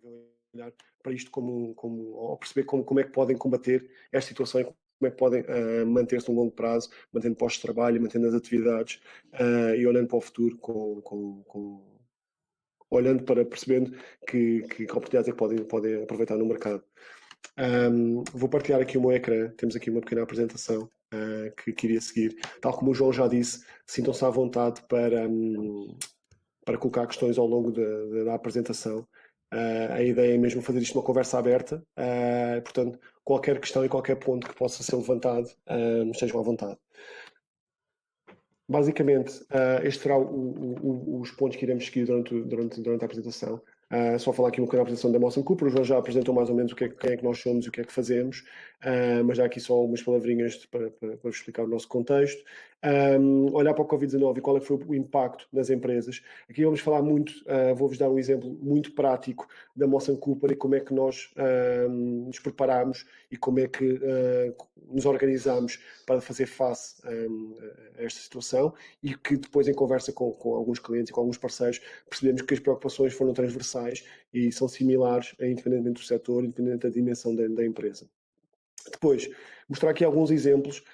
devem olhar para isto ou perceber como é que podem combater esta situação e como é que podem manter-se no longo prazo, mantendo postos de trabalho, mantendo as atividades e olhando para o futuro, olhando para percebendo que oportunidades é que podem aproveitar no mercado. Vou partilhar aqui o meu ecrã, temos aqui uma pequena apresentação que iria seguir. Tal como o João já disse, sintam-se à vontade para colocar questões ao longo da apresentação. A ideia é mesmo fazer isto uma conversa aberta, portanto, qualquer questão e qualquer ponto que possa ser levantado, estejam à vontade. Basicamente, estes serão os pontos que iremos seguir durante a apresentação. Só falar aqui um bocadinho da apresentação da Mawson Cooper. O João já apresentou mais ou menos quem é que nós somos e o que é que fazemos, mas já aqui só algumas palavrinhas para vos explicar o nosso contexto. Olhar para o Covid-19 e qual é que foi o impacto nas empresas. Aqui vamos falar muito, vou-vos dar um exemplo muito prático da Mawson Cooper e como é que nós nos preparamos e como é que nos organizamos para fazer face a esta situação, e que depois, em conversa com alguns clientes e com alguns parceiros, percebemos que as preocupações foram transversais e são similares, independentemente do setor, independente da dimensão da empresa. Depois, mostrar aqui alguns exemplos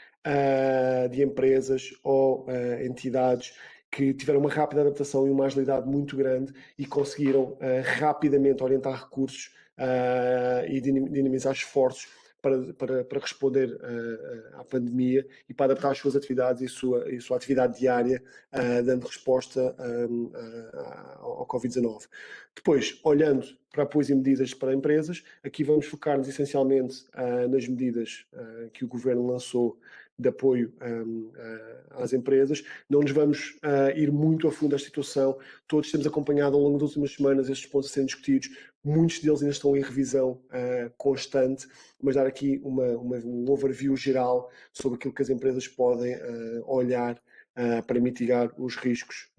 de empresas ou entidades que tiveram uma rápida adaptação e uma agilidade muito grande e conseguiram rapidamente orientar recursos e dinamizar esforços para responder à pandemia e para adaptar as suas atividades e sua atividade diária, dando resposta ao Covid-19. Depois, olhando para apoios e medidas para empresas, aqui vamos focar-nos essencialmente nas medidas que o Governo lançou de apoio às empresas. Não nos vamos ir muito a fundo desta situação. Todos temos acompanhado ao longo das últimas semanas estes pontos a serem discutidos. Muitos deles ainda estão em revisão constante, mas dar aqui um overview geral sobre aquilo que as empresas podem olhar para mitigar os riscos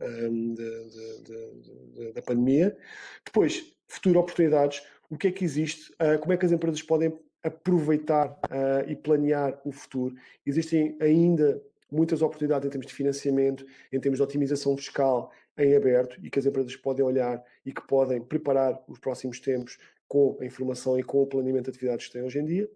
da pandemia. Depois, futuro oportunidades. O que é que existe? Como é que as empresas podem aproveitar e planear o futuro? Existem ainda muitas oportunidades em termos de financiamento, em termos de otimização fiscal em aberto, e que as empresas podem olhar e que podem preparar os próximos tempos com a informação e com o planeamento de atividades que têm hoje em dia.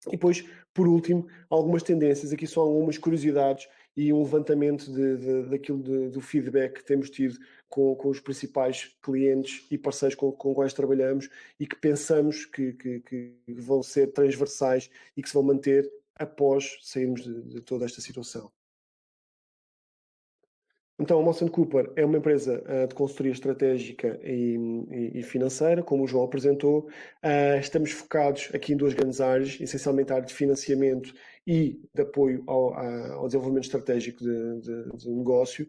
E depois, por último, algumas tendências. Aqui são algumas curiosidades e um levantamento do feedback que temos tido com os principais clientes e parceiros com quais trabalhamos e que pensamos que vão ser transversais e que se vão manter após sairmos de toda esta situação. Então, a Mawson Cooper é uma empresa de consultoria estratégica e financeira, como o João apresentou. Estamos focados aqui em duas grandes áreas, essencialmente a área de financiamento e de apoio ao desenvolvimento estratégico de negócio.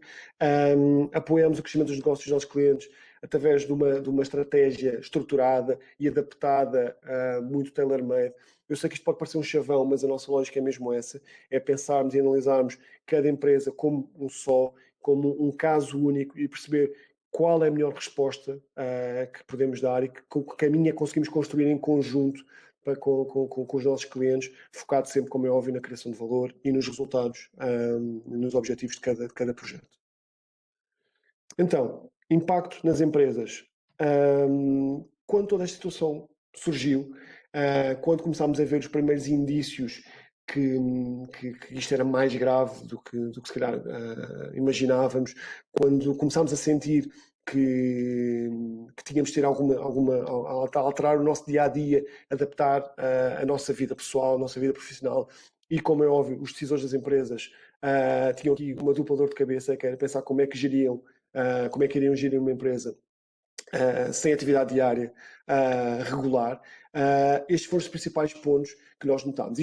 Apoiamos o crescimento dos negócios dos nossos clientes através de uma estratégia estruturada e adaptada, muito tailor-made. Eu sei que isto pode parecer um chavão, mas a nossa lógica é mesmo essa, é pensarmos e analisarmos cada empresa como um só, como um caso único, e perceber qual é a melhor resposta que podemos dar e que caminho conseguimos construir em conjunto com os nossos clientes, focado sempre, como é óbvio, na criação de valor e nos resultados, nos objetivos de cada projeto. Então, impacto nas empresas. Quando toda esta situação surgiu, quando começámos a ver os primeiros indícios que isto era mais grave do que se calhar imaginávamos, quando começámos a sentir que tínhamos de ter a alterar o nosso dia-a-dia, adaptar a nossa vida pessoal, a nossa vida profissional, e como é óbvio, os decisores das empresas tinham aqui uma dupla dor de cabeça, que era pensar como é que iriam gerir uma empresa sem atividade diária regular. Estes foram os principais pontos que nós notámos.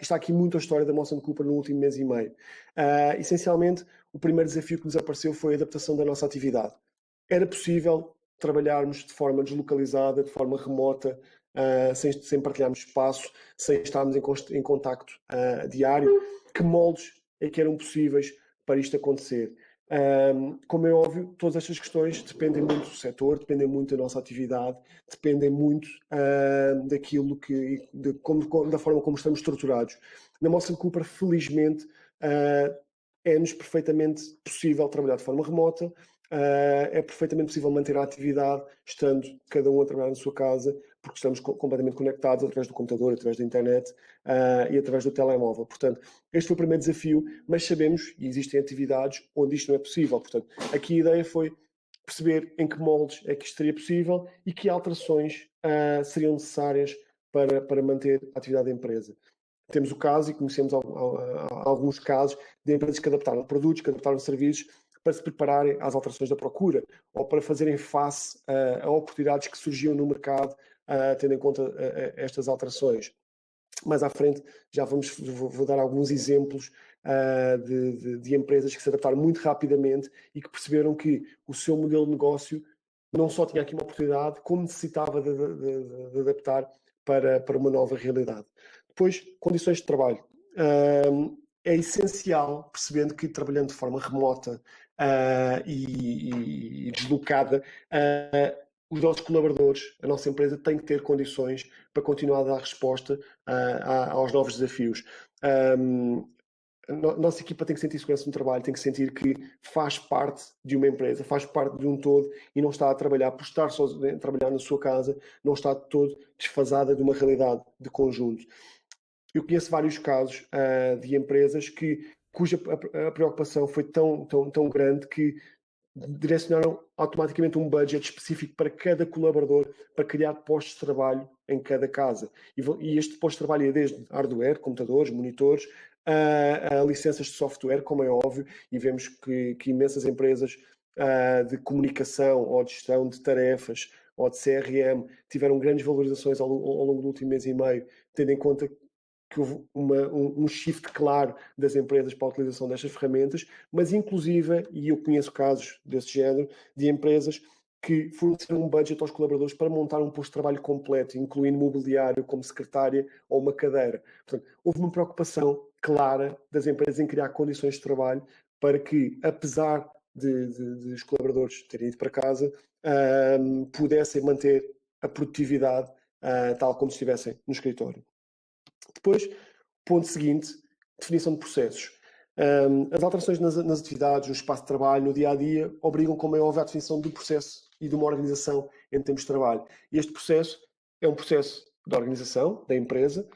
Está aqui muito a história da Mawson Cooper no último mês e meio. Essencialmente, o primeiro desafio que nos apareceu foi a adaptação da nossa atividade. Era possível trabalharmos de forma deslocalizada, de forma remota, sem partilharmos espaço, sem estarmos em contacto diário. Que moldes é que eram possíveis para isto acontecer? Como é óbvio, todas estas questões dependem muito do setor, dependem muito da nossa atividade, dependem muito da forma como estamos estruturados. Na Mawson Cooper, felizmente, é-nos perfeitamente possível trabalhar de forma remota, é perfeitamente possível manter a atividade estando cada um a trabalhar na sua casa, porque estamos completamente conectados através do computador, através da internet e através do telemóvel. Portanto, este foi o primeiro desafio, mas sabemos, e existem atividades onde isto não é possível. Portanto, aqui a ideia foi perceber em que moldes é que isto seria possível e que alterações seriam necessárias para manter a atividade da empresa. Temos o caso, e conhecemos alguns casos, de empresas que adaptaram produtos, que adaptaram serviços para se prepararem às alterações da procura ou para fazerem face a oportunidades que surgiam no mercado, tendo em conta estas alterações. Mais à frente já vou dar alguns exemplos de empresas que se adaptaram muito rapidamente e que perceberam que o seu modelo de negócio não só tinha aqui uma oportunidade, como necessitava de adaptar para uma nova realidade. Depois, condições de trabalho. É essencial, percebendo que trabalhando de forma remota e deslocada, os nossos colaboradores, a nossa empresa, tem que ter condições para continuar a dar resposta aos novos desafios. A nossa equipa tem que sentir segurança no trabalho, tem que sentir que faz parte de uma empresa, faz parte de um todo e não está a trabalhar por estar só a trabalhar na sua casa, não está todo desfasada de uma realidade de conjunto. Eu conheço vários casos de empresas cuja a preocupação foi tão grande que direcionaram automaticamente um budget específico para cada colaborador para criar postos de trabalho em cada casa. E este posto de trabalho é desde hardware, computadores, monitores, a licenças de software, como é óbvio, e vemos que imensas empresas de comunicação ou de gestão de tarefas ou de CRM tiveram grandes valorizações ao longo do último mês e meio, tendo em conta que houve um shift claro das empresas para a utilização destas ferramentas, mas inclusive, e eu conheço casos desse género, de empresas que forneceram um budget aos colaboradores para montar um posto de trabalho completo, incluindo mobiliário como secretária ou uma cadeira. Portanto, houve uma preocupação clara das empresas em criar condições de trabalho para que, apesar de os colaboradores terem ido para casa, pudessem manter a produtividade tal como se estivessem no escritório. Depois, ponto seguinte, definição de processos. As alterações nas atividades, no espaço de trabalho, no dia-a-dia, obrigam, como é óbvio, à definição de um processo e de uma organização em termos de trabalho. E este processo é um processo de organização da empresa,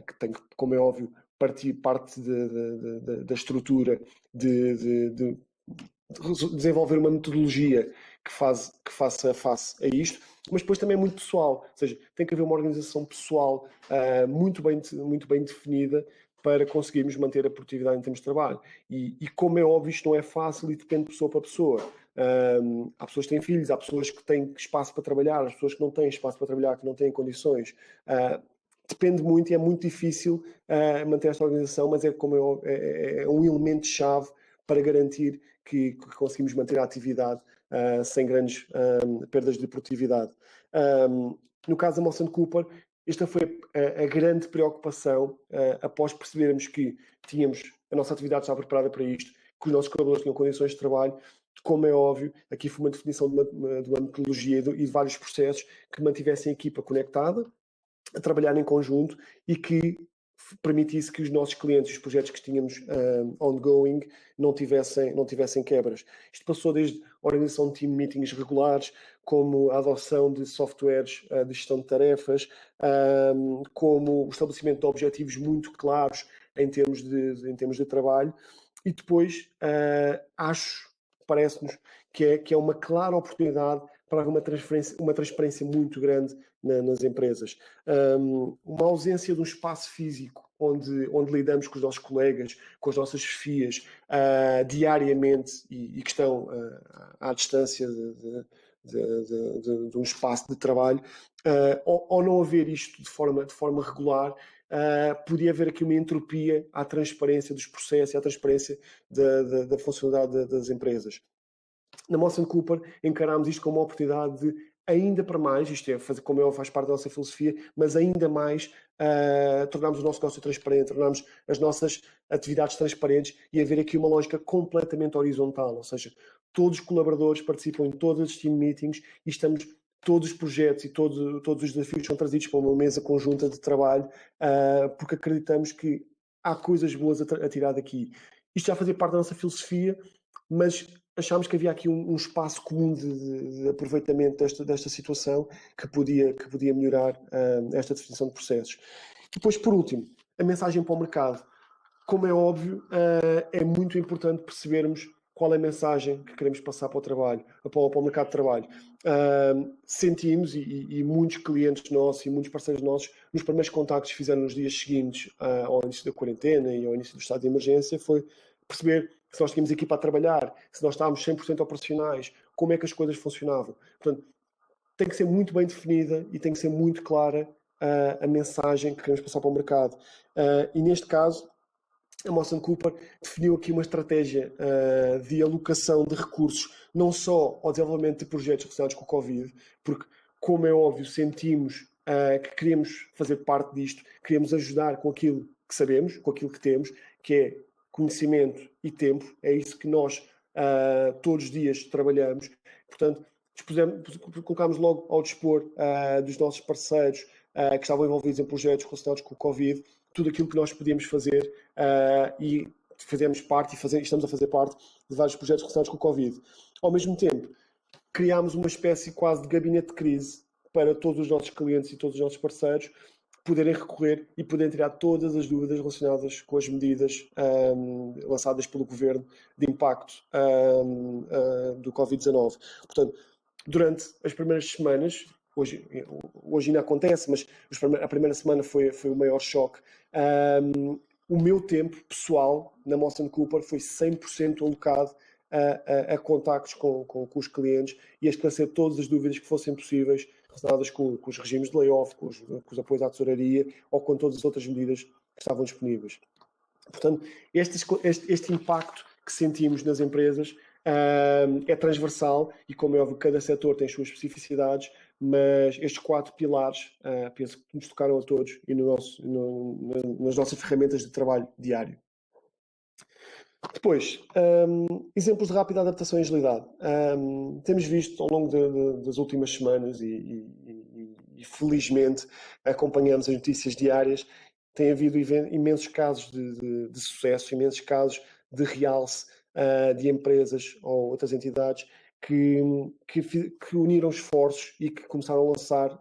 que tem, como é óbvio, parte da estrutura de desenvolver uma metodologia que faça face a isto, mas depois também é muito pessoal, ou seja, tem que haver uma organização pessoal muito bem definida para conseguirmos manter a produtividade em termos de trabalho. E como é óbvio, isto não é fácil e depende de pessoa para pessoa. Há pessoas que têm filhos, há pessoas que têm espaço para trabalhar, há pessoas que não têm espaço para trabalhar, que não têm condições. Depende muito e é muito difícil manter esta organização, mas é um elemento-chave para garantir que conseguimos manter a atividade sem grandes perdas de produtividade. No caso da Molson Cooper, esta foi a grande preocupação após percebermos que a nossa atividade estava preparada para isto, que os nossos colaboradores tinham condições de trabalho. Como é óbvio, aqui foi uma definição de uma metodologia e de vários processos que mantivessem a equipa conectada, a trabalhar em conjunto e que permitisse que os nossos clientes, os projetos que tínhamos ongoing, não tivessem quebras. Isto passou desde a organização de team meetings regulares, como a adoção de softwares de gestão de tarefas, como o estabelecimento de objetivos muito claros em termos de trabalho. E depois, parece-nos que é uma clara oportunidade para haver uma transparência muito grande nas empresas. Uma ausência de um espaço físico onde lidamos com os nossos colegas, com as nossas chefias, diariamente e que estão à distância de um espaço de trabalho, ou não haver isto de forma regular, podia haver aqui uma entropia à transparência dos processos e à transparência da funcionalidade das empresas. Na Molson Cooper encarámos isto como uma oportunidade de ainda para mais, isto é, como faz parte da nossa filosofia, mas ainda mais tornarmos o nosso negócio transparente, tornarmos as nossas atividades transparentes e haver aqui uma lógica completamente horizontal, ou seja, todos os colaboradores participam em todos os team meetings e estamos todos os projetos e todos os desafios são trazidos para uma mesa conjunta de trabalho, porque acreditamos que há coisas boas a tirar daqui. isto já fazia parte da nossa filosofia, mas achámos que havia aqui um espaço comum de aproveitamento desta situação que podia melhorar esta definição de processos. E depois, por último, a mensagem para o mercado. Como é óbvio, é muito importante percebermos qual é a mensagem que queremos passar para o trabalho, para o mercado de trabalho. Sentimos, e muitos clientes nossos e muitos parceiros nossos, nos primeiros contactos que fizeram nos dias seguintes ao início da quarentena e ao início do estado de emergência, foi perceber se nós tínhamos equipa a trabalhar, se nós estávamos 100% operacionais, como é que as coisas funcionavam. Portanto, tem que ser muito bem definida e tem que ser muito clara a mensagem que queremos passar para o mercado. E neste caso, a Mawson Cooper definiu aqui uma estratégia de alocação de recursos, não só ao desenvolvimento de projetos relacionados com o Covid, porque, como é óbvio, sentimos que queremos fazer parte disto, queremos ajudar com aquilo que sabemos, com aquilo que temos, que é conhecimento e tempo, é isso que nós todos os dias trabalhamos. Portanto, colocámos logo ao dispor dos nossos parceiros que estavam envolvidos em projetos relacionados com o Covid, tudo aquilo que nós podíamos fazer e fazemos parte e estamos a fazer parte de vários projetos relacionados com o Covid. Ao mesmo tempo, criámos uma espécie quase de gabinete de crise para todos os nossos clientes e todos os nossos parceiros poderem recorrer e poderem tirar todas as dúvidas relacionadas com as medidas lançadas pelo Governo de impacto do Covid-19. Portanto, durante as primeiras semanas, hoje ainda acontece, mas a primeira semana foi o maior choque. O meu tempo pessoal na Mawson Cooper foi 100% alocado a contactos com os clientes e a esclarecer todas as dúvidas que fossem possíveis relacionadas com os regimes de layoff, com os apoios à tesouraria ou com todas as outras medidas que estavam disponíveis. Portanto, este impacto que sentimos nas empresas é transversal e, como é óbvio, cada setor tem as suas especificidades, mas estes 4 pilares penso que nos tocaram a todos e nas nossas ferramentas de trabalho diário. Depois, exemplos de rápida adaptação e agilidade. Temos visto ao longo das últimas semanas e felizmente acompanhamos as notícias diárias, tem havido imensos casos de sucesso, imensos casos de realce de empresas ou outras entidades que uniram esforços e que começaram a lançar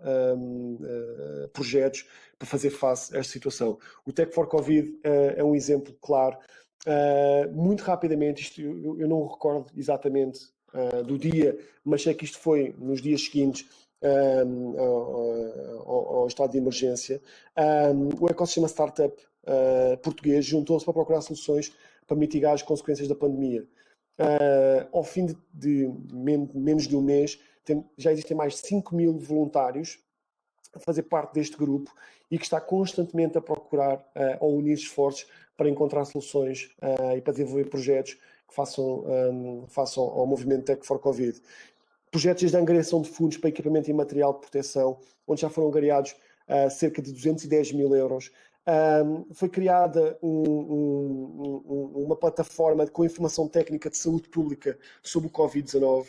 projetos para fazer face a esta situação. O Tech for Covid é um exemplo claro. Muito rapidamente, isto eu não recordo exatamente do dia, mas sei que isto foi nos dias seguintes ao estado de emergência. O ecossistema startup português juntou-se para procurar soluções para mitigar as consequências da pandemia. Ao fim de menos de um mês, já existem mais de 5.000 voluntários a fazer parte deste grupo e que está constantemente a procurar ou unir esforços para encontrar soluções e para desenvolver projetos que façam ao movimento Tech for Covid. Projetos de angariação de fundos para equipamento e material de proteção, onde já foram angariados cerca de 210 mil euros. Foi criada uma plataforma com informação técnica de saúde pública sobre o Covid-19.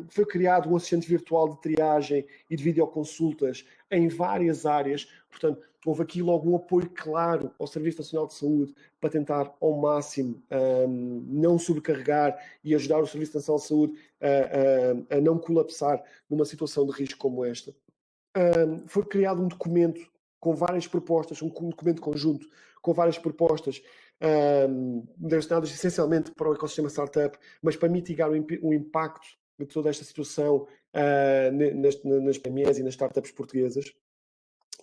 Foi criado um assistente virtual de triagem e de videoconsultas em várias áreas. Portanto, houve aqui logo um apoio claro ao Serviço Nacional de Saúde para tentar ao máximo não sobrecarregar e ajudar o Serviço Nacional de Saúde a não colapsar numa situação de risco como esta. Foi criado um documento com várias propostas, um documento conjunto com várias propostas destinadas essencialmente para o ecossistema startup, mas para mitigar o impacto de toda esta situação nas PMEs e nas startups portuguesas.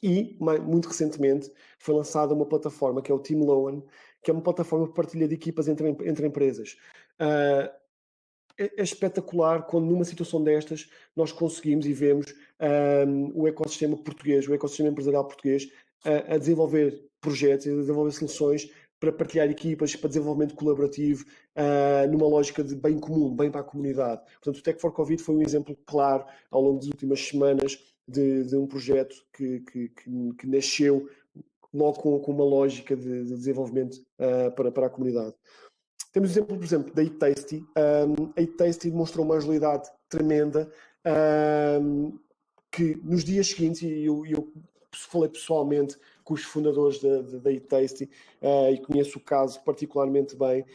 E, muito recentemente, foi lançada uma plataforma que é o Team Loan, que é uma plataforma de partilha de equipas entre empresas. É espetacular quando numa situação destas nós conseguimos e vemos o ecossistema português, o ecossistema empresarial português a desenvolver projetos, a desenvolver soluções para partilhar equipas, para desenvolvimento colaborativo, numa lógica de bem comum, bem para a comunidade. Portanto, o Tech for Covid foi um exemplo claro ao longo das últimas semanas de um projeto que nasceu logo com uma lógica de desenvolvimento para a comunidade. Temos o exemplo, por exemplo, da Eat Tasty. A Eat Tasty demonstrou uma agilidade tremenda que nos dias seguintes, e eu falei pessoalmente com os fundadores da eTasty e conheço o caso particularmente bem.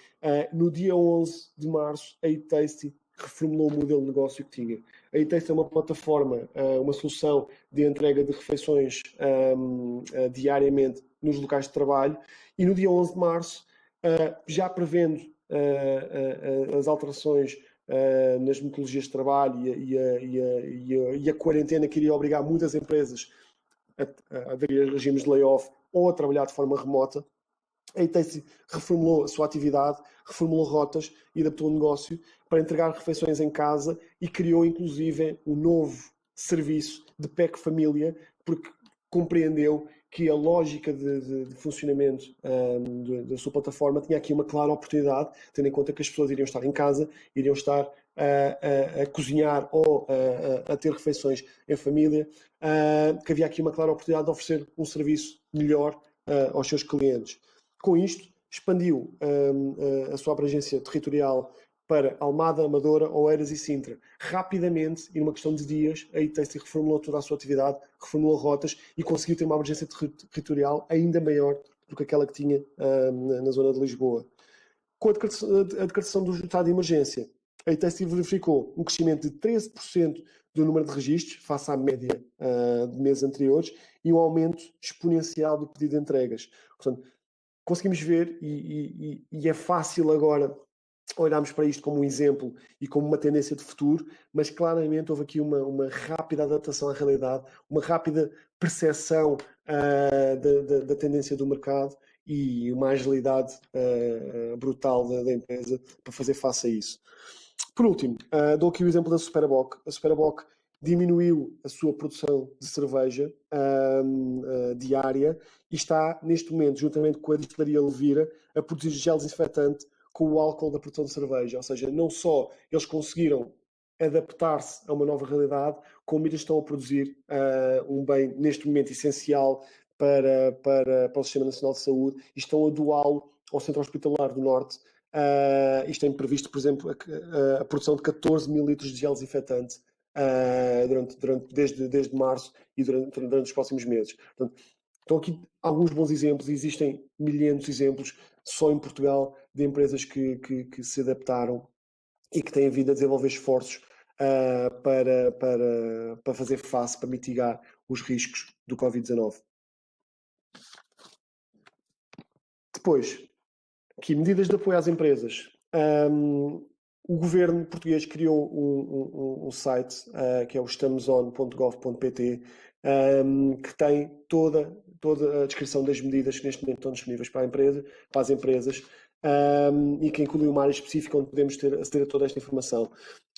No dia 11 de março, a eTasty reformulou o modelo de negócio que tinha. A eTasty é uma plataforma, uma solução de entrega de refeições diariamente nos locais de trabalho, e no dia 11 de março, já prevendo as alterações nas metodologias de trabalho e a quarentena que iria obrigar muitas empresas a aderir a regimes de layoff ou a trabalhar de forma remota, a eTasty reformulou a sua atividade, reformulou rotas e adaptou o negócio para entregar refeições em casa e criou inclusive um novo serviço de PEC Família, porque compreendeu que a lógica de funcionamento da sua plataforma tinha aqui uma clara oportunidade, tendo em conta que as pessoas iriam estar em casa, iriam estar a cozinhar ou a ter refeições em família, que havia aqui uma clara oportunidade de oferecer um serviço melhor aos seus clientes. Com isto, expandiu a sua abrangência territorial para Almada, Amadora, Oeiras e Sintra. Rapidamente, e numa questão de dias, a eTasty reformulou toda a sua atividade, reformulou rotas e conseguiu ter uma abrangência territorial ainda maior do que aquela que tinha na zona de Lisboa. Com a decretação do estado de emergência, a eTasty verificou um crescimento de 13% do número de registros, face à média de meses anteriores, e um aumento exponencial do pedido de entregas. Portanto, conseguimos ver, e é fácil agora olharmos para isto como um exemplo e como uma tendência de futuro, mas claramente houve aqui uma rápida adaptação à realidade, uma rápida percepção da tendência do mercado e uma agilidade brutal da empresa para fazer face a isso. Por último, dou aqui o exemplo da Superaboc. A Superaboc diminuiu a sua produção de cerveja diária e está, neste momento, juntamente com a destilaria Levira, a produzir gel desinfetante com o álcool da produção de cerveja. Ou seja, não só eles conseguiram adaptar-se a uma nova realidade, como eles estão a produzir um bem, neste momento, essencial para o Sistema Nacional de Saúde e estão a doá-lo ao Centro Hospitalar do Norte. Isto tem previsto, por exemplo, a produção de 14 mil litros de gel desinfetante desde março e durante os próximos meses. Portanto, estão aqui alguns bons exemplos, existem milhares de exemplos só em Portugal de empresas que se adaptaram e que têm vindo a desenvolver esforços para fazer face, para mitigar os riscos do Covid-19. Depois, aqui, medidas de apoio às empresas. O governo português criou um site que é o estamoson.gov.pt que tem toda a descrição das medidas que neste momento estão disponíveis para as empresas e que inclui uma área específica onde podemos aceder a toda esta informação.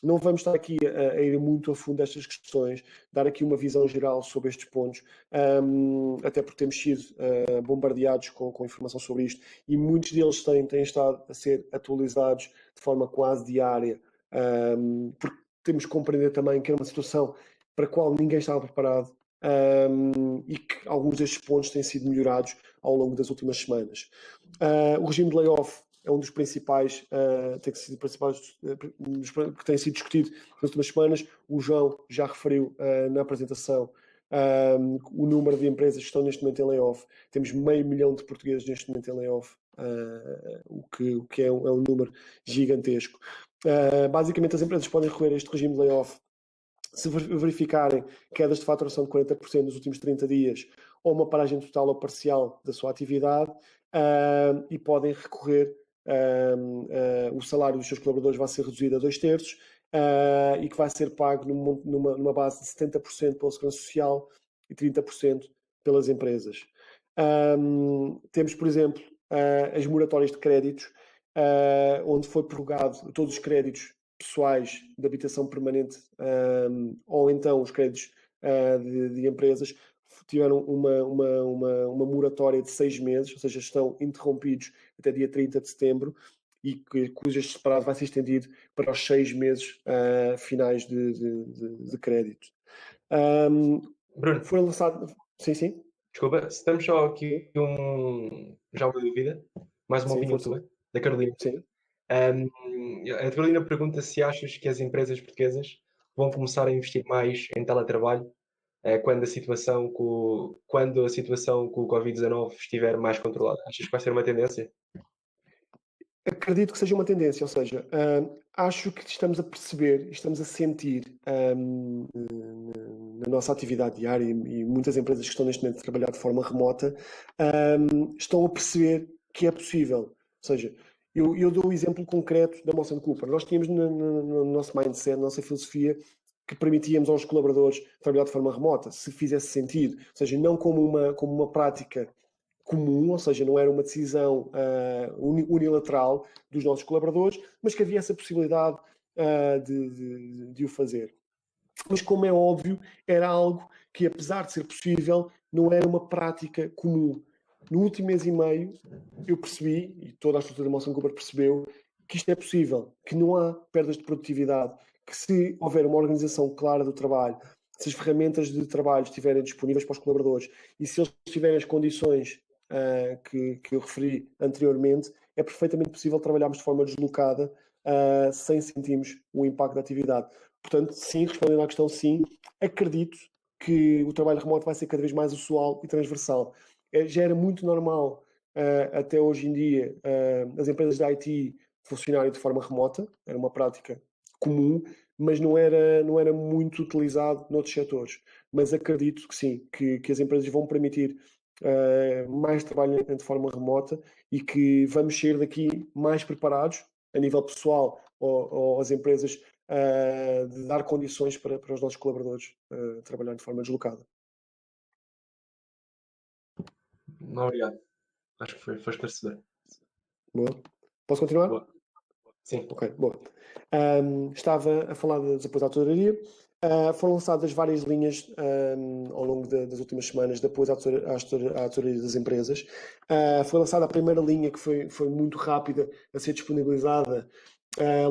Não vamos estar aqui a ir muito a fundo destas questões, dar aqui uma visão geral sobre estes pontos, até porque temos sido bombardeados com informação sobre isto e muitos deles têm estado a ser atualizados de forma quase diária, porque temos que compreender também que era uma situação para a qual ninguém estava preparado e que alguns destes pontos têm sido melhorados ao longo das últimas semanas. O regime de layoff é um dos principais, que tem sido discutido nas últimas semanas. O João já referiu na apresentação o número de empresas que estão neste momento em layoff. Temos 500 mil de portugueses neste momento em layoff, o que é um número gigantesco. Basicamente, as empresas podem recorrer a este regime de layoff se verificarem quedas de faturação de 40% nos últimos 30 dias ou uma paragem total ou parcial da sua atividade, e podem recorrer, o salário dos seus colaboradores vai ser reduzido a 2/3 e que vai ser pago numa base de 70% pela Segurança Social e 30% pelas empresas. Temos, por exemplo, as moratórias de créditos, onde foi prorrogado todos os créditos pessoais de habitação permanente ou então os créditos de empresas tiveram uma moratória de 6 meses, ou seja, estão interrompidos até dia 30 de setembro e cujo este separado vai ser estendido para os 6 meses finais de crédito. Bruno, foi lançado... Sim. Desculpa, estamos só aqui já uma dúvida, mais uma opinião tua, da Carolina. Sim. A Carolina pergunta se achas que as empresas portuguesas vão começar a investir mais em teletrabalho quando a situação com o Covid-19 estiver mais controlada? Achas que vai ser uma tendência? Acredito que seja uma tendência, ou seja, acho que estamos a perceber, estamos a sentir na nossa atividade diária e muitas empresas que estão neste momento a trabalhar de forma remota estão a perceber que é possível. Ou seja, eu dou o exemplo concreto da Molson Cooper. Nós tínhamos no nosso mindset, na nossa filosofia, que permitíamos aos colaboradores trabalhar de forma remota, se fizesse sentido. Ou seja, não como uma prática comum, ou seja, não era uma decisão unilateral dos nossos colaboradores, mas que havia essa possibilidade de o fazer. Mas, como é óbvio, era algo que, apesar de ser possível, não era uma prática comum. No último mês e meio, eu percebi, e toda a estrutura da Molson Cooper percebeu, que isto é possível, que não há perdas de produtividade, que se houver uma organização clara do trabalho, se as ferramentas de trabalho estiverem disponíveis para os colaboradores e se eles tiverem as condições que eu referi anteriormente, é perfeitamente possível trabalharmos de forma deslocada sem sentirmos o impacto da atividade. Portanto, sim, respondendo à questão, sim, acredito que o trabalho remoto vai ser cada vez mais usual e transversal. Já era muito normal, até hoje em dia, as empresas de IT funcionarem de forma remota, era uma prática comum, mas não era muito utilizado noutros setores. Mas acredito que sim, que as empresas vão permitir mais trabalho de forma remota e que vamos sair daqui mais preparados a nível pessoal ou as empresas de dar condições para os nossos colaboradores trabalhar de forma deslocada. Obrigado. Acho que foi esclarecedor. Boa. Posso continuar? Boa. Sim. Ok, boa. Estava a falar das apoios à tesouraria. Foram lançadas várias linhas ao longo das últimas semanas de apoio à tesouraria das empresas. Foi lançada a primeira linha, que foi muito rápida a ser disponibilizada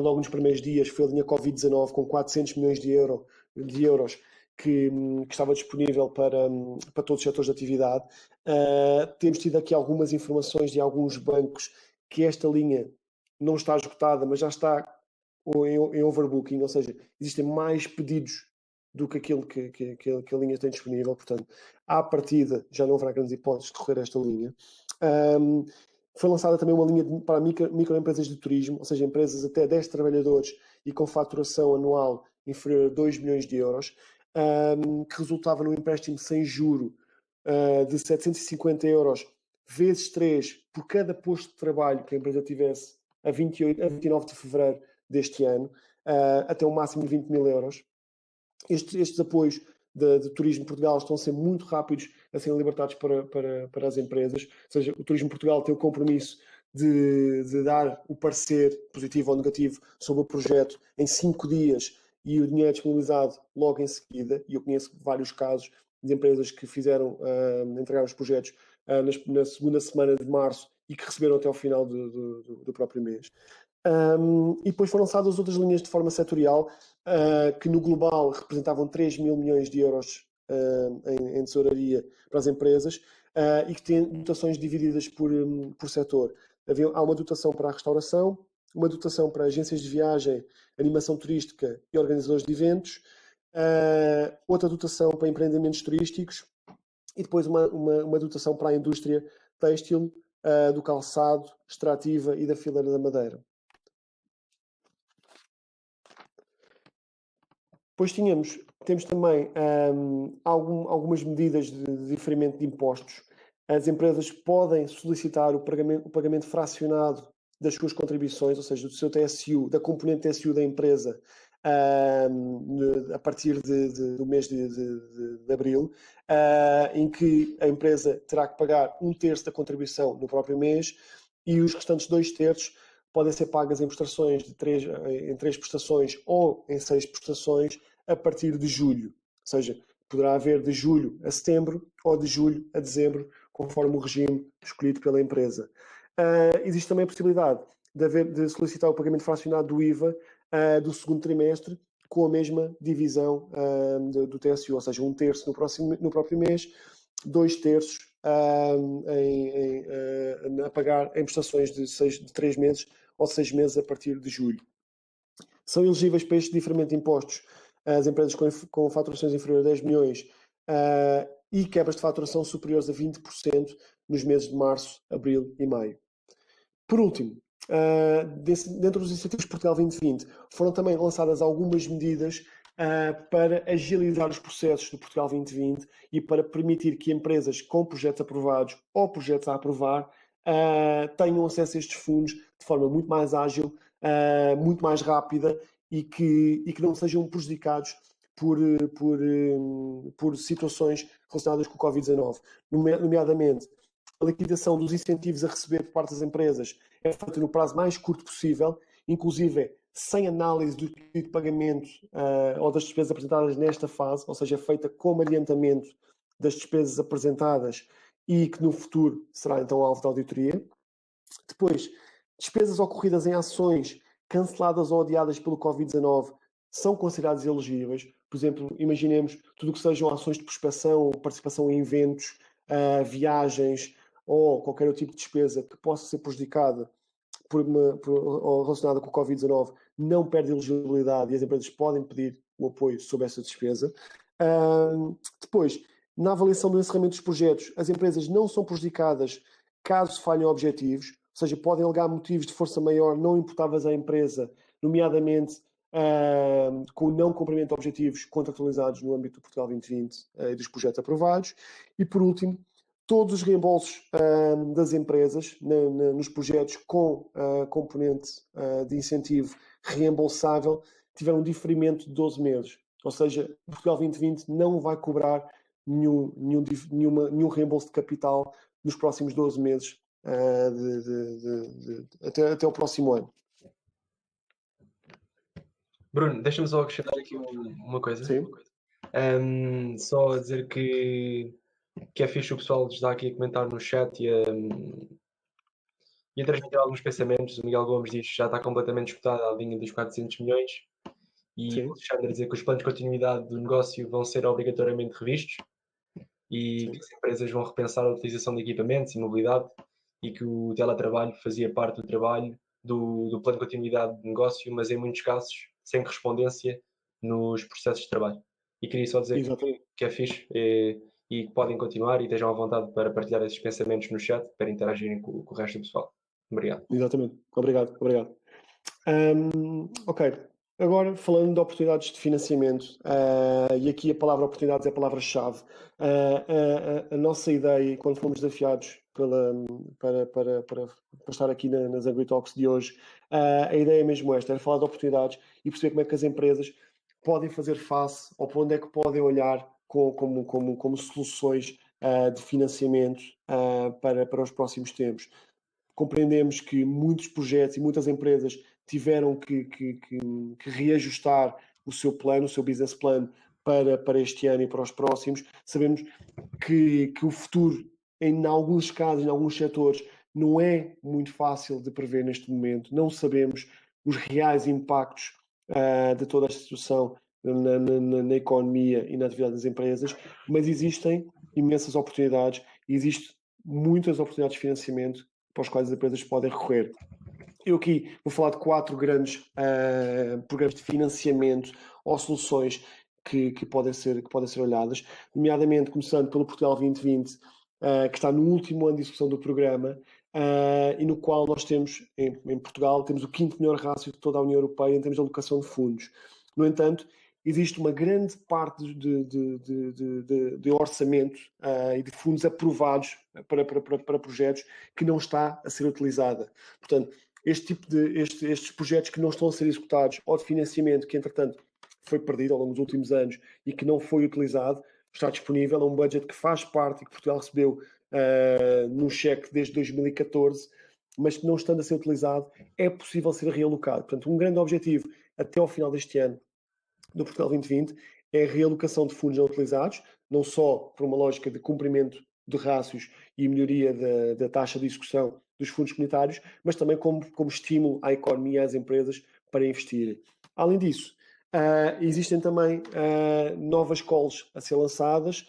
logo nos primeiros dias, foi a linha Covid-19 com 400 milhões de euros que estava disponível para todos os setores de atividade. Temos tido aqui algumas informações de alguns bancos que esta linha não está esgotada, mas já está em overbooking, ou seja, existem mais pedidos do que aquilo que a linha tem disponível, portanto, à partida já não haverá grandes hipóteses de correr esta linha. Foi lançada também uma linha para microempresas de turismo, ou seja, empresas até 10 trabalhadores e com faturação anual inferior a 2 milhões de euros, que resultava num empréstimo sem juro de 750 euros vezes 3 por cada posto de trabalho que a empresa tivesse a 29 de fevereiro deste ano, até um máximo de 20 mil euros. Estes apoios de Turismo Portugal estão a ser muito rápidos a serem libertados para as empresas. Ou seja, o Turismo Portugal tem o compromisso de dar o parecer positivo ou negativo sobre o projeto em 5 dias e o dinheiro é disponibilizado logo em seguida. E eu conheço vários casos de empresas que fizeram entregar os projetos na segunda semana de março e que receberam até ao final do próprio mês. E depois foram lançadas outras linhas de forma setorial que no global representavam 3 mil milhões de euros em tesouraria para as empresas e que têm dotações divididas por setor. Há uma dotação para a restauração, uma dotação para agências de viagem, animação turística e organizadores de eventos, outra dotação para empreendimentos turísticos e depois uma dotação para a indústria têxtil, do calçado, extrativa e da fileira da madeira. Depois temos também algumas medidas de diferimento de impostos. As empresas podem solicitar o pagamento fracionado das suas contribuições, ou seja, do seu TSU, da componente TSU da empresa, a partir do mês de abril, em que a empresa terá que pagar 1/3 da contribuição no próprio mês e os restantes 2/3 podem ser pagas em prestações em 3 prestações ou em 6 prestações a partir de julho. Ou seja, poderá haver de julho a setembro ou de julho a dezembro, conforme o regime escolhido pela empresa. Existe também a possibilidade de solicitar o pagamento fracionado do IVA do segundo trimestre com a mesma divisão do TSU, ou seja, 1/3 no próprio mês, 2/3 a pagar em prestações de 3 meses ou 6 meses a partir de julho. São elegíveis para este diferimento de impostos as empresas com faturações inferiores a 10 milhões e quebras de faturação superiores a 20% nos meses de março, abril e maio. Por último, dentro dos incentivos Portugal 2020, foram também lançadas algumas medidas para agilizar os processos do Portugal 2020 e para permitir que empresas com projetos aprovados ou projetos a aprovar tenham acesso a estes fundos de forma muito mais ágil, muito mais rápida e que não sejam prejudicados por situações relacionadas com o Covid-19, nomeadamente a liquidação dos incentivos a receber por parte das empresas é feita no prazo mais curto possível, inclusive sem análise do pedido de pagamento ou das despesas apresentadas nesta fase, ou seja, é feita como adiantamento das despesas apresentadas e que no futuro será então alvo de auditoria. Depois, despesas ocorridas em ações canceladas ou adiadas pelo Covid-19 são consideradas elegíveis. Por exemplo, imaginemos tudo o que sejam ações de prospecção, participação em eventos, viagens ou qualquer outro tipo de despesa que possa ser prejudicada ou relacionada com o Covid-19 não perde elegibilidade e as empresas podem pedir o apoio sobre essa despesa. Depois, na avaliação do encerramento dos projetos, as empresas não são prejudicadas caso falhem objetivos, ou seja, podem alegar motivos de força maior não imputáveis à empresa, nomeadamente com o não cumprimento de objetivos contratualizados no âmbito do Portugal 2020 e dos projetos aprovados. E, por último, todos os reembolsos das empresas nos projetos com componente de incentivo reembolsável tiveram um diferimento de 12 meses. Ou seja, Portugal 2020 não vai cobrar nenhum reembolso de capital nos próximos 12 meses até o próximo ano. Bruno, deixa-me só acrescentar aqui uma coisa. Sim. Só a dizer que é fixe o pessoal está aqui a comentar no chat e a transmitir alguns pensamentos. O Miguel Gomes diz que já está completamente esgotado a linha dos 400 milhões. E Sim. o Alexandre a dizer que os planos de continuidade do negócio vão ser obrigatoriamente revistos e Sim. que as empresas vão repensar a utilização de equipamentos e mobilidade e que o teletrabalho fazia parte do trabalho do plano de continuidade de negócio, mas em muitos casos sem correspondência nos processos de trabalho. E queria só dizer que é fixe e que podem continuar e estejam à vontade para partilhar esses pensamentos no chat para interagirem com o resto do pessoal. Obrigado. Exatamente. Obrigado. Ok. Agora, falando de oportunidades de financiamento, e aqui a palavra oportunidades é a palavra-chave, a nossa ideia, quando fomos desafiados para estar aqui nas AgriTalks de hoje, a ideia é mesmo esta, era falar de oportunidades e perceber como é que as empresas podem fazer face ou para onde é que podem olhar como soluções de financiamento para os próximos tempos. Compreendemos que muitos projetos e muitas empresas tiveram que reajustar o seu plano, o seu business plan para este ano e para os próximos. Sabemos que o futuro, em alguns casos, em alguns setores, não é muito fácil de prever neste momento. Não sabemos os reais impactos de toda esta situação na economia e na atividade das empresas, mas existem imensas oportunidades e existem muitas oportunidades de financiamento para os quais as empresas podem recorrer. Eu aqui vou falar de 4 grandes programas de financiamento ou soluções que podem ser olhadas, nomeadamente começando pelo Portugal 2020, que está no último ano de execução do programa, e no qual nós temos, em Portugal, temos o 5º melhor rácio de toda a União Europeia em termos de alocação de fundos. No entanto, existe uma grande parte de orçamento e de fundos aprovados para projetos que não está a ser utilizada. Portanto, estes projetos que não estão a ser executados ou de financiamento que, entretanto, foi perdido ao longo dos últimos anos e que não foi utilizado, está disponível. É um budget que faz parte e que Portugal recebeu num cheque desde 2014, mas que não estando a ser utilizado, é possível ser realocado. Portanto, um grande objetivo até ao final deste ano do Portugal 2020 é a realocação de fundos não utilizados, não só por uma lógica de cumprimento de rácios e melhoria da taxa de execução dos fundos comunitários, mas também como estímulo à economia e às empresas para investirem. Além disso, existem também novas calls a ser lançadas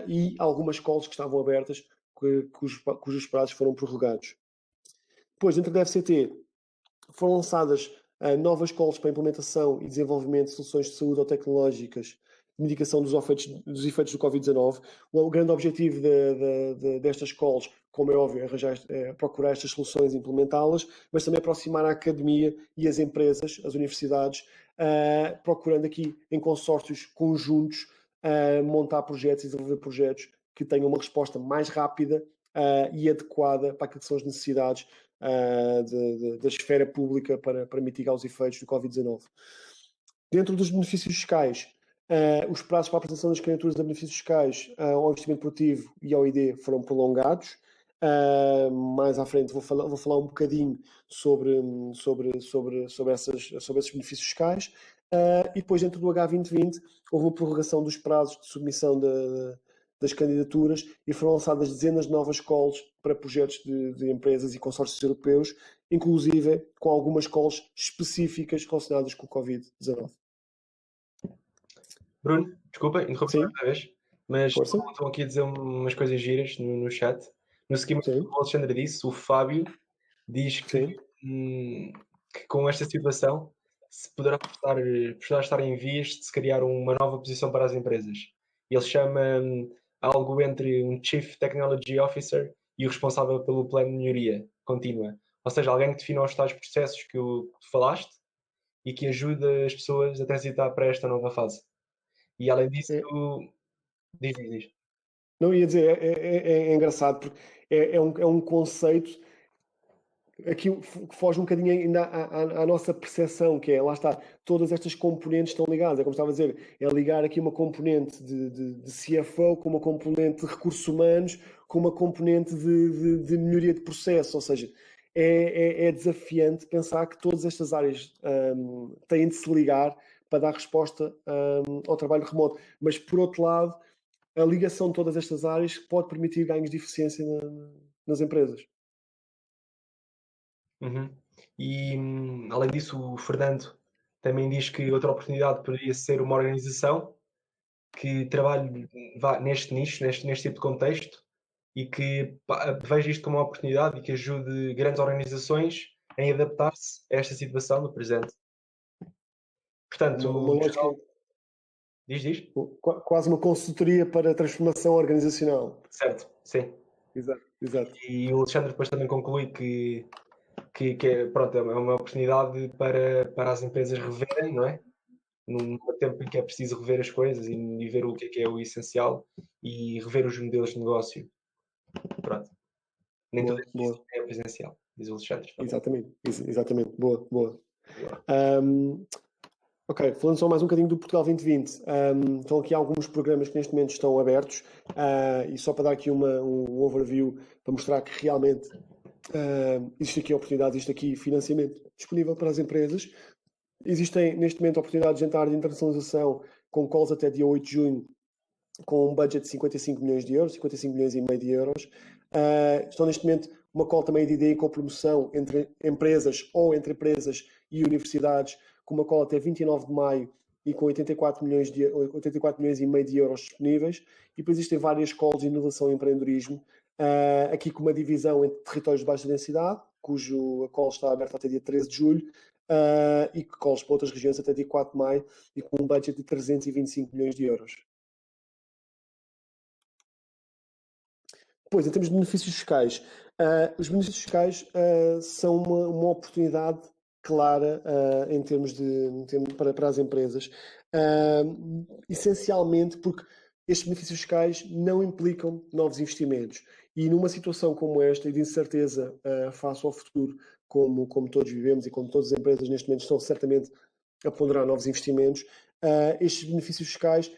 e algumas calls que estavam abertas cujos prazos foram prorrogados. Depois, dentro da FCT, foram lançadas novas calls para implementação e desenvolvimento de soluções de saúde ou tecnológicas mitigação dos efeitos do Covid-19. O grande objetivo destas calls, como é óbvio, é procurar estas soluções e implementá-las, mas também aproximar a academia e as empresas, as universidades, procurando aqui em consórcios conjuntos montar projetos e desenvolver projetos que tenham uma resposta mais rápida e adequada para aquilo que são as necessidades da esfera pública para mitigar os efeitos do Covid-19. Dentro dos benefícios fiscais, os prazos para a apresentação das candidaturas de benefícios fiscais ao investimento produtivo e ao ID foram prolongados. Mais à frente vou falar um bocadinho sobre esses benefícios fiscais. E depois, dentro do H2020, houve uma prorrogação dos prazos de submissão das candidaturas e foram lançadas dezenas de novas calls para projetos de empresas e consórcios europeus, inclusive com algumas calls específicas relacionadas com o Covid-19. Bruno, desculpa, interrompi outra vez, mas estão aqui a dizer umas coisas giras no chat. No seguimento do que o Alexandre disse, o Fábio diz que com esta situação se poderá estar em vias de se criar uma nova posição para as empresas. Ele chama algo entre um Chief Technology Officer e o responsável pelo plano de melhoria contínua. Ou seja, alguém que defina os tais processos que tu falaste e que ajuda as pessoas a transitar para esta nova fase. E além disso, diz. Não, ia dizer, é engraçado, porque é um conceito aqui que foge um bocadinho ainda à nossa percepção, que é, lá está, todas estas componentes estão ligadas. É como estava a dizer, é ligar aqui uma componente de CFO com uma componente de recursos humanos, com uma componente de melhoria de processo, ou seja, é desafiante pensar que todas estas áreas têm de se ligar para dar resposta ao trabalho remoto. Mas, por outro lado, a ligação de todas estas áreas pode permitir ganhos de eficiência nas empresas. E, além disso, o Fernando também diz que outra oportunidade poderia ser uma organização que trabalhe neste nicho, neste tipo de contexto e que veja isto como uma oportunidade e que ajude grandes organizações em adaptar-se a esta situação no presente. Portanto, uma lógica... Diz. Quase uma consultoria para a transformação organizacional. Certo, sim. Exato. E o Alexandre depois também conclui que pronto, é uma oportunidade para as empresas reverem, não é? Num tempo em que é preciso rever as coisas e ver o que é o essencial e rever os modelos de negócio. Pronto. Nem tudo é presencial, diz o Alexandre. Exatamente. Boa. Ok, falando só mais um bocadinho do Portugal 2020. Estão aqui alguns programas que neste momento estão abertos e só para dar aqui um overview para mostrar que realmente existe aqui oportunidade, existe aqui financiamento disponível para as empresas. Existem neste momento oportunidades de entrar de internacionalização com calls até dia 8 de junho com um budget de 55 milhões de euros, 55 milhões e meio de euros. Estão neste momento uma call também de ideia com promoção entre empresas ou entre empresas e universidades, com uma call até 29 de maio e com 84 milhões e meio de euros disponíveis. E depois existem várias calls de inovação e empreendedorismo, aqui com uma divisão entre territórios de baixa densidade, cujo a call está aberta até dia 13 de julho, e calls para outras regiões até dia 4 de maio, e com um budget de 325 milhões de euros. Pois, em termos de benefícios fiscais, os benefícios fiscais são uma oportunidade clara em termos para as empresas, essencialmente porque estes benefícios fiscais não implicam novos investimentos. E numa situação como esta, e de incerteza face ao futuro, como todos vivemos e como todas as empresas neste momento estão certamente a ponderar novos investimentos, estes benefícios fiscais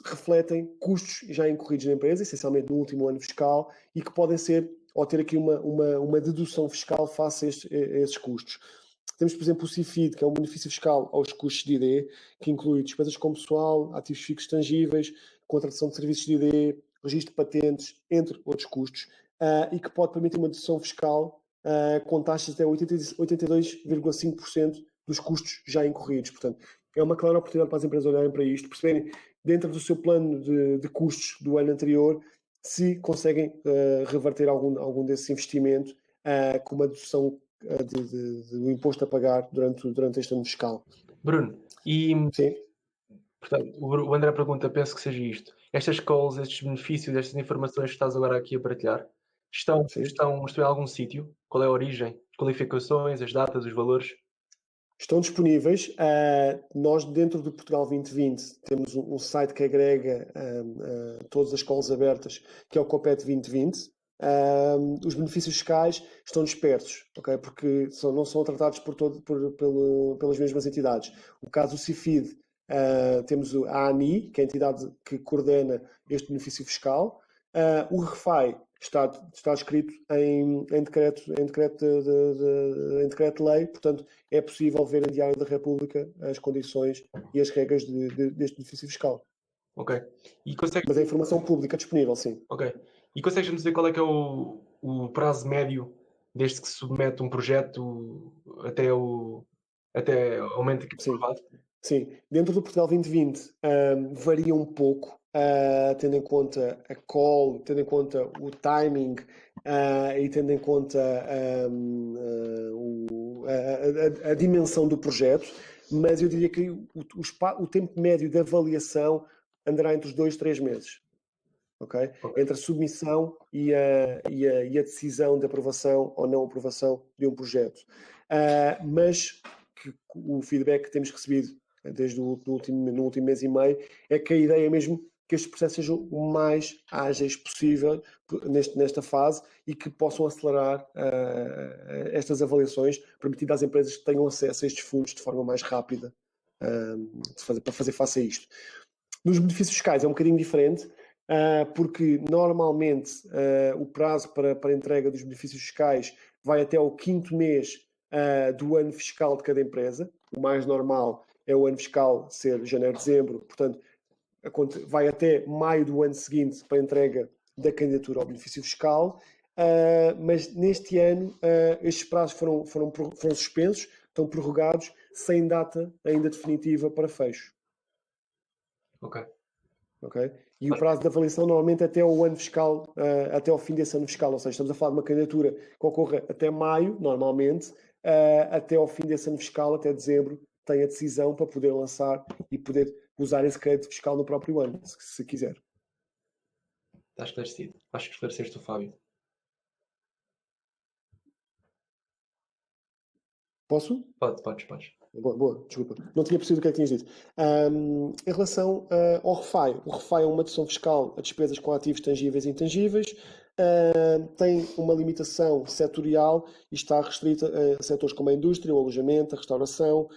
refletem custos já incorridos na empresa, essencialmente no último ano fiscal, e que podem ser, ou ter aqui uma dedução fiscal face a esses custos. Temos, por exemplo, o CIFID, que é um benefício fiscal aos custos de ID, que inclui despesas com pessoal, ativos fixos tangíveis, contratação de serviços de ID, registro de patentes, entre outros custos, e que pode permitir uma dedução fiscal com taxas até 82,5% dos custos já incorridos. Portanto, é uma clara oportunidade para as empresas olharem para isto, perceberem dentro do seu plano de custos do ano anterior se conseguem reverter algum desses investimentos com uma dedução do imposto a pagar durante este ano fiscal. Bruno, Sim. Portanto, o André pergunta, penso que seja isto. Estas calls, estes benefícios, estas informações que estás agora aqui a partilhar, estão Sim. em algum sítio? Qual é a origem? As qualificações, as datas, os valores? Estão disponíveis. Nós, dentro do Portugal 2020, temos um site que agrega todas as calls abertas, que é o Copet 2020. Os benefícios fiscais estão dispersos, okay? Porque não são tratados pelas mesmas entidades. O caso do CIFID, temos a ANI, que é a entidade que coordena este benefício fiscal. O REFAI está escrito em decreto-lei, portanto, é possível ver em Diário da República as condições e as regras deste benefício fiscal. Ok. Mas é informação pública disponível, sim. Ok. E consegues-me dizer qual é que é o prazo médio desde que se submete um projeto até ao momento que é aprovado? Sim. Dentro do Portugal 2020 varia um pouco, tendo em conta a call, tendo em conta o timing e tendo em conta a dimensão do projeto, mas eu diria que o tempo médio de avaliação andará entre os 2 e 3 meses. Okay? Entre a submissão e a decisão de aprovação ou não aprovação de um projeto. Mas o feedback que temos recebido desde no último mês e meio é que a ideia é mesmo que estes processos sejam o mais ágeis possível nesta fase e que possam acelerar estas avaliações, permitindo às empresas que tenham acesso a estes fundos de forma mais rápida para fazer face a isto. Nos benefícios fiscais é um bocadinho diferente, porque normalmente o prazo para entrega dos benefícios fiscais vai até o 5º mês do ano fiscal de cada empresa. O mais normal é o ano fiscal ser janeiro, dezembro, portanto vai até maio do ano seguinte para a entrega da candidatura ao benefício fiscal, mas neste ano estes prazos foram suspensos, estão prorrogados, sem data ainda definitiva para fecho. Ok. E o prazo de avaliação normalmente até o ano fiscal, até ao fim desse ano fiscal, ou seja, estamos a falar de uma candidatura que ocorra até maio, normalmente, até ao fim desse ano fiscal, até dezembro, tem a decisão para poder lançar e poder usar esse crédito fiscal no próprio ano, se quiser. Está esclarecido. Acho que esclareceste o Fábio. Posso? Podes. Boa, desculpa. Não tinha percebido o que é que tinhas dito. Em relação ao REFAI, o REFAI é uma dedução fiscal a despesas com ativos tangíveis e intangíveis, tem uma limitação setorial e está restrita a setores como a indústria, o alojamento, a restauração,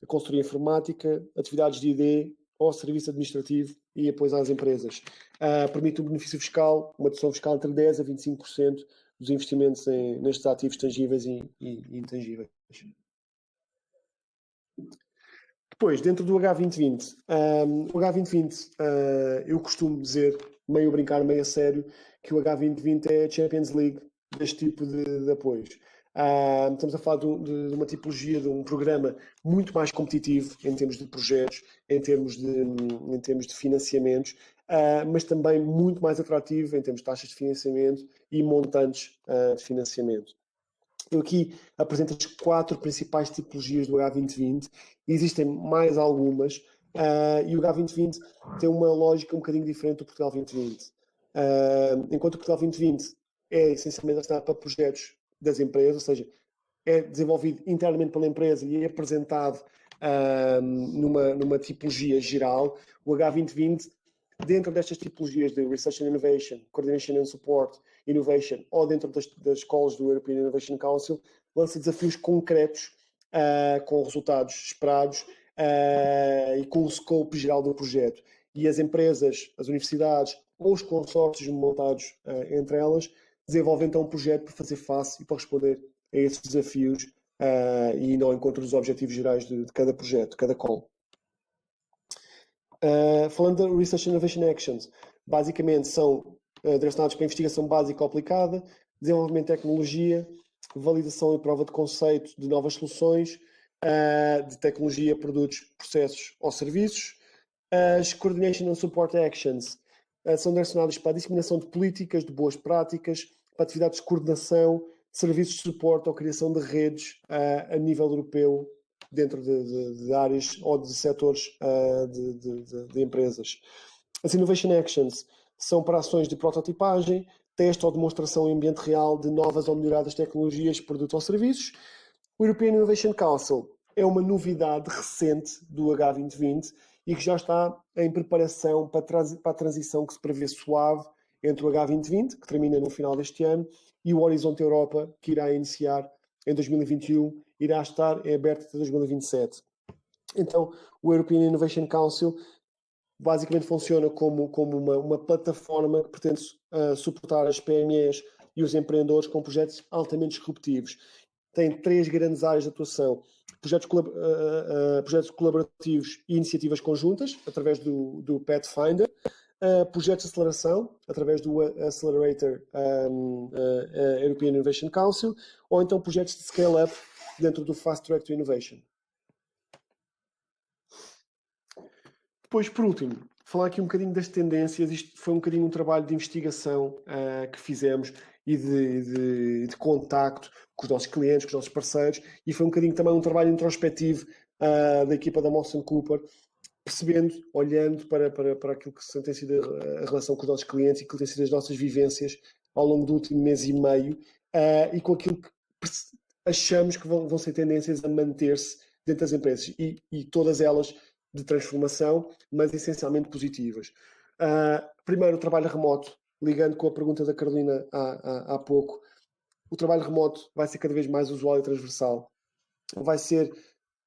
a consultoria informática, atividades de ID ou serviço administrativo e apoio às empresas. Permite um benefício fiscal, uma dedução fiscal entre 10% a 25% dos investimentos nestes ativos tangíveis e intangíveis. Depois, dentro do H2020, o H2020, eu costumo dizer, meio a brincar, meio a sério, que o H2020 é a Champions League deste tipo de apoios. Estamos a falar de uma tipologia, de um programa muito mais competitivo em termos de projetos, em termos de financiamentos, mas também muito mais atrativo em termos de taxas de financiamento e montantes de financiamento. Eu aqui apresento as 4 principais tipologias do H2020. Existem mais algumas, e o H2020 tem uma lógica um bocadinho diferente do Portugal 2020. Enquanto o Portugal 2020 é essencialmente destinado para projetos das empresas, ou seja, é desenvolvido internamente pela empresa e é apresentado numa tipologia geral, o H2020, dentro destas tipologias de Research and Innovation, Coordination and Support, Innovation, ou dentro das calls do European Innovation Council, lança desafios concretos com resultados esperados e com o scope geral do projeto. E as empresas, as universidades ou os consórcios montados entre elas desenvolvem então um projeto para fazer face e para responder a esses desafios e ir ao encontro dos objetivos gerais de cada projeto, de cada call. Falando da Research and Innovation Actions, basicamente são direcionados para a investigação básica ou aplicada, desenvolvimento de tecnologia, validação e prova de conceito de novas soluções, de tecnologia, produtos, processos ou serviços. As Coordination and Support Actions são direcionadas para a disseminação de políticas, de boas práticas, para atividades de coordenação, de serviços de suporte ou criação de redes a nível europeu dentro de áreas ou de setores de empresas. As Innovation Actions são para ações de prototipagem, teste ou demonstração em ambiente real de novas ou melhoradas tecnologias, produtos ou serviços. O European Innovation Council é uma novidade recente do H2020 e que já está em preparação para a transição que se prevê suave entre o H2020, que termina no final deste ano, e o Horizonte Europa, que irá iniciar em 2021, irá estar aberto até 2027. Então, o European Innovation Council basicamente funciona como uma plataforma que pretende suportar as PMEs e os empreendedores com projetos altamente disruptivos. Tem 3 grandes áreas de atuação: projetos colaborativos e iniciativas conjuntas, através do Pathfinder, projetos de aceleração, através do Accelerator European Innovation Council, ou então projetos de scale-up dentro do Fast Track to Innovation. Depois, por último, falar aqui um bocadinho das tendências. Isto foi um bocadinho um trabalho de investigação que fizemos e de contacto com os nossos clientes, com os nossos parceiros, e foi um bocadinho também um trabalho introspectivo da equipa da Molson Cooper, percebendo, olhando para aquilo que tem sido a relação com os nossos clientes e que tem sido as nossas vivências ao longo do último mês e meio, e com aquilo que achamos que vão ser tendências a manter-se dentro das empresas, e todas elas de transformação, mas essencialmente positivas. Primeiro, o trabalho remoto, ligando com a pergunta da Carolina há pouco. O trabalho remoto vai ser cada vez mais usual e transversal. Vai ser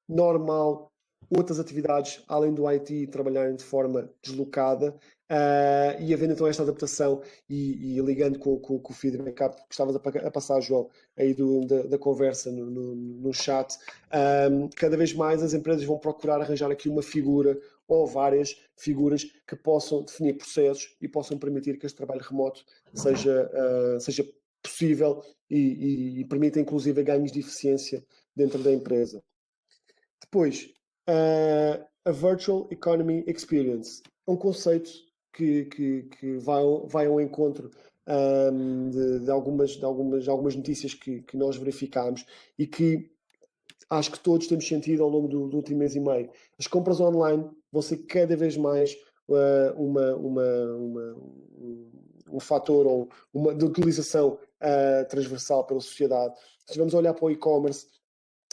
normal outras atividades, além do IT, trabalharem de forma deslocada, e havendo então esta adaptação e ligando com o feedback que estavas a passar, João, aí da conversa no chat, cada vez mais as empresas vão procurar arranjar aqui uma figura ou várias figuras que possam definir processos e possam permitir que este trabalho remoto seja possível e permita inclusive ganhos de eficiência dentro da empresa. Depois, a Virtual Economy Experience, um conceito que vai ao encontro de algumas notícias que nós verificámos e que acho que todos temos sentido ao longo do último mês e meio. As compras online vão ser cada vez mais um fator ou de utilização transversal pela sociedade. Se vamos olhar para o e-commerce,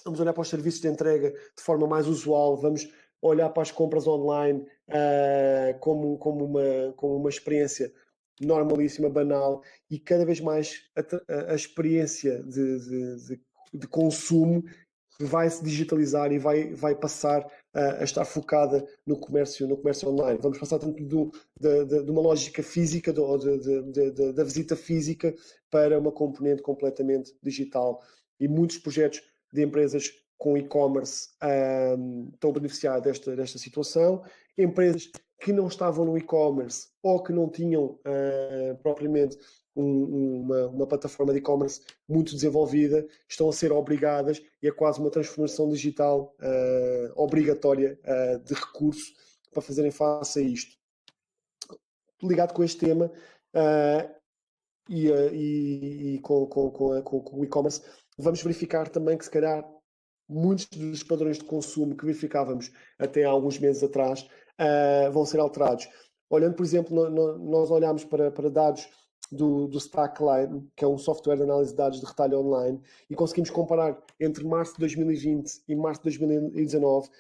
vamos olhar para os serviços de entrega de forma mais usual, vamos olhar para as compras online como uma experiência normalíssima, banal, e cada vez mais a experiência de consumo vai se digitalizar e vai passar a estar focada no comércio online. Vamos passar tanto de uma lógica física, da visita física, para uma componente completamente digital. E muitos projetos de empresas com e-commerce estão a beneficiar desta situação. Empresas que não estavam no e-commerce ou que não tinham propriamente uma plataforma de e-commerce muito desenvolvida, estão a ser obrigadas, e é quase uma transformação digital obrigatória de recurso para fazerem face a isto. Ligado com este tema e com o e-commerce, vamos verificar também que, se calhar, muitos dos padrões de consumo que verificávamos até há alguns meses atrás vão ser alterados. Olhando, por exemplo, nós olhamos para dados do Stackline, que é um software de análise de dados de retalho online, e conseguimos comparar entre março de 2020 e março de 2019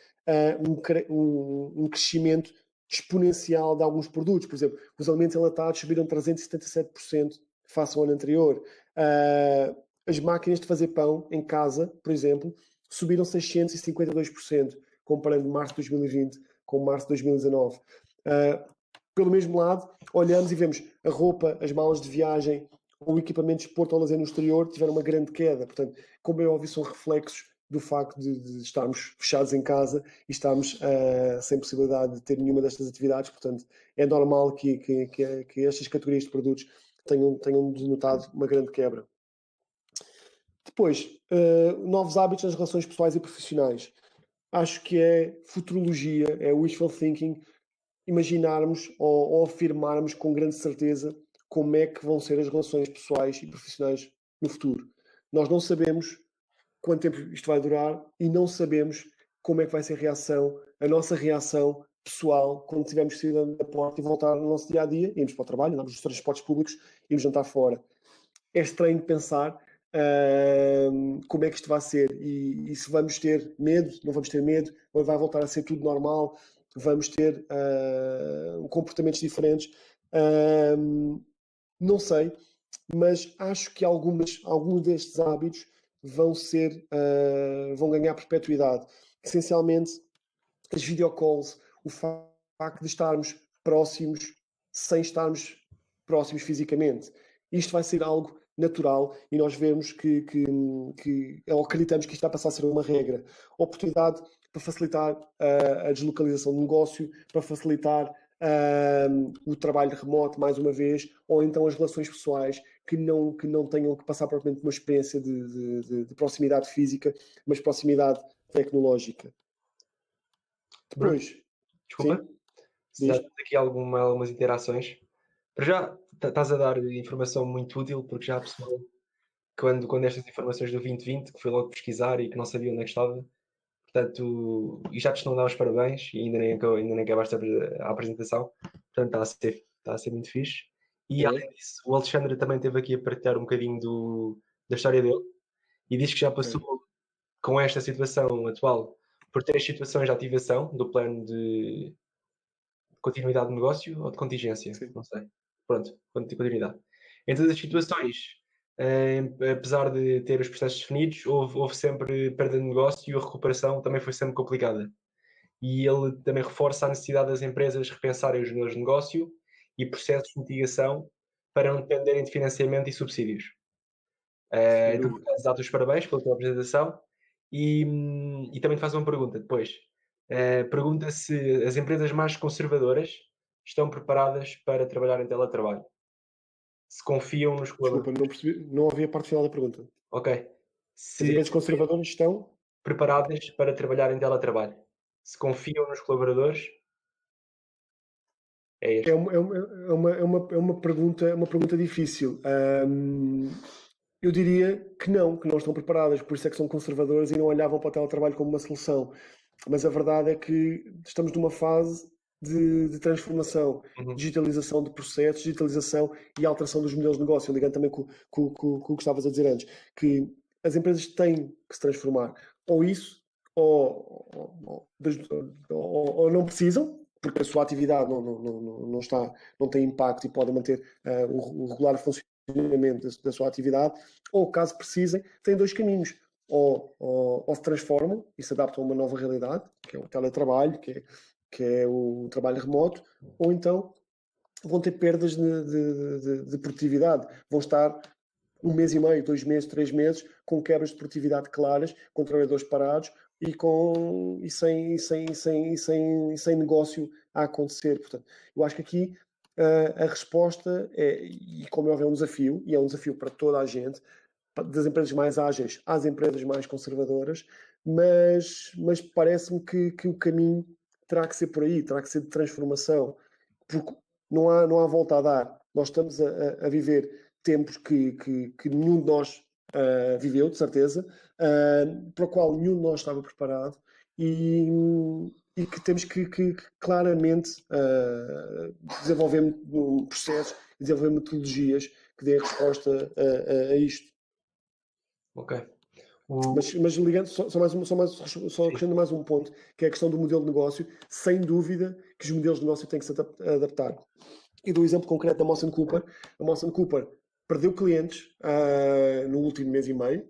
um crescimento exponencial de alguns produtos. Por exemplo, os alimentos enlatados subiram 377% face ao ano anterior. As máquinas de fazer pão em casa, por exemplo, subiram 652%, comparando março de 2020 com março de 2019. Pelo mesmo lado, olhamos e vemos a roupa, as malas de viagem, o equipamento de desporto ou lazer no exterior tiveram uma grande queda. Portanto, como é óbvio, são reflexos do facto de estarmos fechados em casa e estarmos sem possibilidade de ter nenhuma destas atividades. Portanto, é normal que estas categorias de produtos tenham denotado uma grande quebra. Depois, novos hábitos nas relações pessoais e profissionais. Acho que é futurologia, é wishful thinking, imaginarmos ou afirmarmos com grande certeza como é que vão ser as relações pessoais e profissionais no futuro. Nós não sabemos quanto tempo isto vai durar e não sabemos como é que vai ser a nossa reação pessoal quando tivermos que sair da porta e voltar ao nosso dia-a-dia, irmos para o trabalho, andamos nos transportes públicos, irmos jantar fora. É estranho pensar como é que isto vai ser e se vamos ter medo, não vamos ter medo, ou vai voltar a ser tudo normal, vamos ter comportamentos diferentes. Não sei, mas acho que alguns destes hábitos vão ganhar perpetuidade. Essencialmente, as videocalls, o facto de estarmos próximos sem estarmos próximos fisicamente. Isto vai ser algo natural e nós vemos ou acreditamos que isto vai passar a ser uma regra. Oportunidade para facilitar a deslocalização do negócio, para facilitar o trabalho remoto, mais uma vez, ou então as relações pessoais que não tenham que passar propriamente uma experiência de proximidade física, mas proximidade tecnológica. Bruno, Depois, desculpa, se já diz. temos aqui algumas interações. Para já, estás a dar informação muito útil, porque já há pessoal, quando estas informações do 2020, que foi logo pesquisar e que não sabia onde é que estava, portanto, e já te estão a dar os parabéns, e ainda nem acabaste a apresentação, portanto, está a ser muito fixe. E além disso, o Alexandre também esteve aqui a partilhar um bocadinho da história dele, e diz que já passou com esta situação atual por 3 situações de ativação do plano de continuidade de negócio ou de contingência, Sim. não sei. Pronto, continuidade. Em todas as situações, apesar de ter os processos definidos, houve sempre perda de negócio e a recuperação também foi sempre complicada. E ele também reforça a necessidade das empresas repensarem os modelos de negócio e processos de mitigação para não dependerem de financiamento e subsídios. Então, dá-te os parabéns pela tua apresentação e também te faço uma pergunta depois. Pergunta se as empresas mais conservadoras estão preparadas para trabalhar em teletrabalho. Se confiam nos Desculpa, colaboradores. não percebi, não ouvi a parte final da pergunta. Ok. As Se empresas as empresas conservadoras estão? preparadas para trabalhar em teletrabalho. Se confiam nos colaboradores, é É este. uma pergunta difícil. Eu diria que não estão preparadas, por isso é que são conservadoras e não olhavam para o teletrabalho como uma solução. Mas a verdade é que estamos numa fase de transformação, digitalização de processos, digitalização e alteração dos modelos de negócio, ligando também com o que estavas a dizer antes, que as empresas têm que se transformar. Ou isso, ou não precisam, porque a sua atividade não tem impacto e pode manter o regular funcionamento da sua atividade, ou caso precisem, têm 2 caminhos. Ou se transformam e se adaptam a uma nova realidade, que é o teletrabalho, que é o trabalho remoto, ou então vão ter perdas de produtividade, vão estar 1 mês e meio, 2 meses, 3 meses, com quebras de produtividade claras, com trabalhadores parados e sem negócio a acontecer. Portanto, eu acho que aqui a resposta e como é óbvio, é um desafio, e é um desafio para toda a gente, das empresas mais ágeis às empresas mais conservadoras, mas parece-me que o caminho terá que ser por aí, terá que ser de transformação, porque não há volta a dar. Nós estamos a viver tempos que nenhum de nós viveu, de certeza, para o qual nenhum de nós estava preparado e que temos que claramente desenvolver processos, desenvolver metodologias que dêem resposta a isto. Ok. Mas ligando, só acrescentando mais um ponto, que é a questão do modelo de negócio, sem dúvida que os modelos de negócio têm que se adaptar. E do exemplo concreto da Mawson Cooper, a Mawson Cooper perdeu clientes no último mês e meio,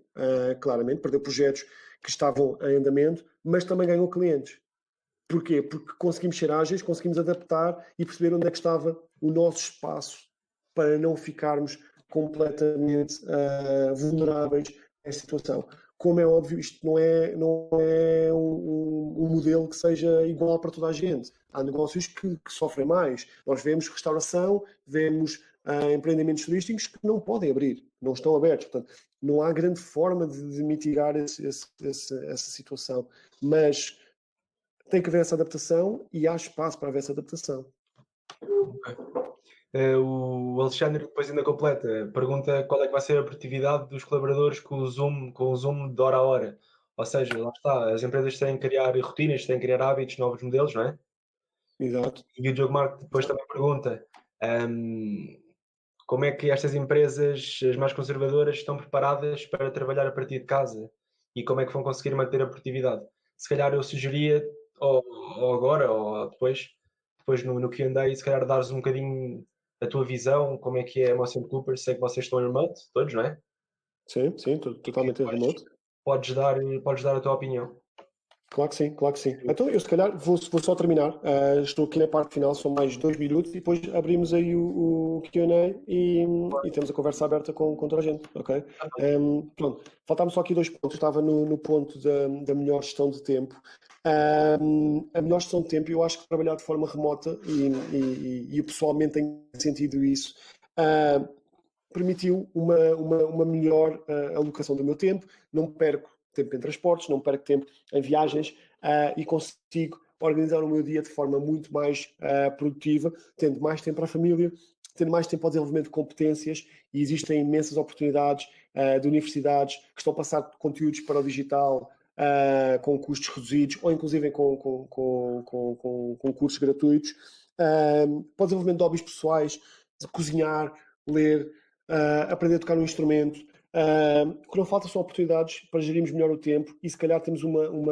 claramente, perdeu projetos que estavam em andamento, mas também ganhou clientes. Porquê? Porque conseguimos ser ágeis, conseguimos adaptar e perceber onde é que estava o nosso espaço para não ficarmos completamente vulneráveis a essa situação. Como é óbvio, isto não é um modelo que seja igual para toda a gente. Há negócios que sofrem mais. Nós vemos restauração, vemos empreendimentos turísticos que não podem abrir, não estão abertos. Portanto, não há grande forma de mitigar essa situação. Mas tem que haver essa adaptação e há espaço para haver essa adaptação. O Alexandre depois ainda completa, pergunta qual é que vai ser a produtividade dos colaboradores com o Zoom de hora a hora. Ou seja, lá está, as empresas têm que criar rotinas, têm que criar hábitos, novos modelos, não é? Exato. E o Diogo Marco depois também pergunta como é que estas empresas, as mais conservadoras, estão preparadas para trabalhar a partir de casa e como é que vão conseguir manter a produtividade. Se calhar eu sugeria, ou agora, ou depois no Q&A, se calhar dares um bocadinho a tua visão, como é que é a Motion Cooper, sei que vocês estão em remote, todos, não é? Sim, sim, E que totalmente em remoto. podes dar a tua opinião. Claro que sim, claro que sim. Então, eu se calhar vou só terminar. Estou aqui na parte final, são mais 2 minutos, e depois abrimos aí o Q&A e temos a conversa aberta com toda a gente, ok? Pronto, faltavam só aqui 2 pontos. Estava no ponto da melhor gestão de tempo. A melhor gestão de tempo, eu acho que trabalhar de forma remota, e eu pessoalmente tenho sentido isso, permitiu uma melhor alocação do meu tempo. Não perco tempo em transportes, não perco tempo em viagens e consigo organizar o meu dia de forma muito mais produtiva, tendo mais tempo para a família, tendo mais tempo ao desenvolvimento de competências, e existem imensas oportunidades de universidades que estão a passar conteúdos para o digital com custos reduzidos, ou inclusive com cursos gratuitos, para o desenvolvimento de hobbies pessoais, de cozinhar, ler, aprender a tocar um instrumento. O que não falta são oportunidades para gerirmos melhor o tempo, e se calhar temos uma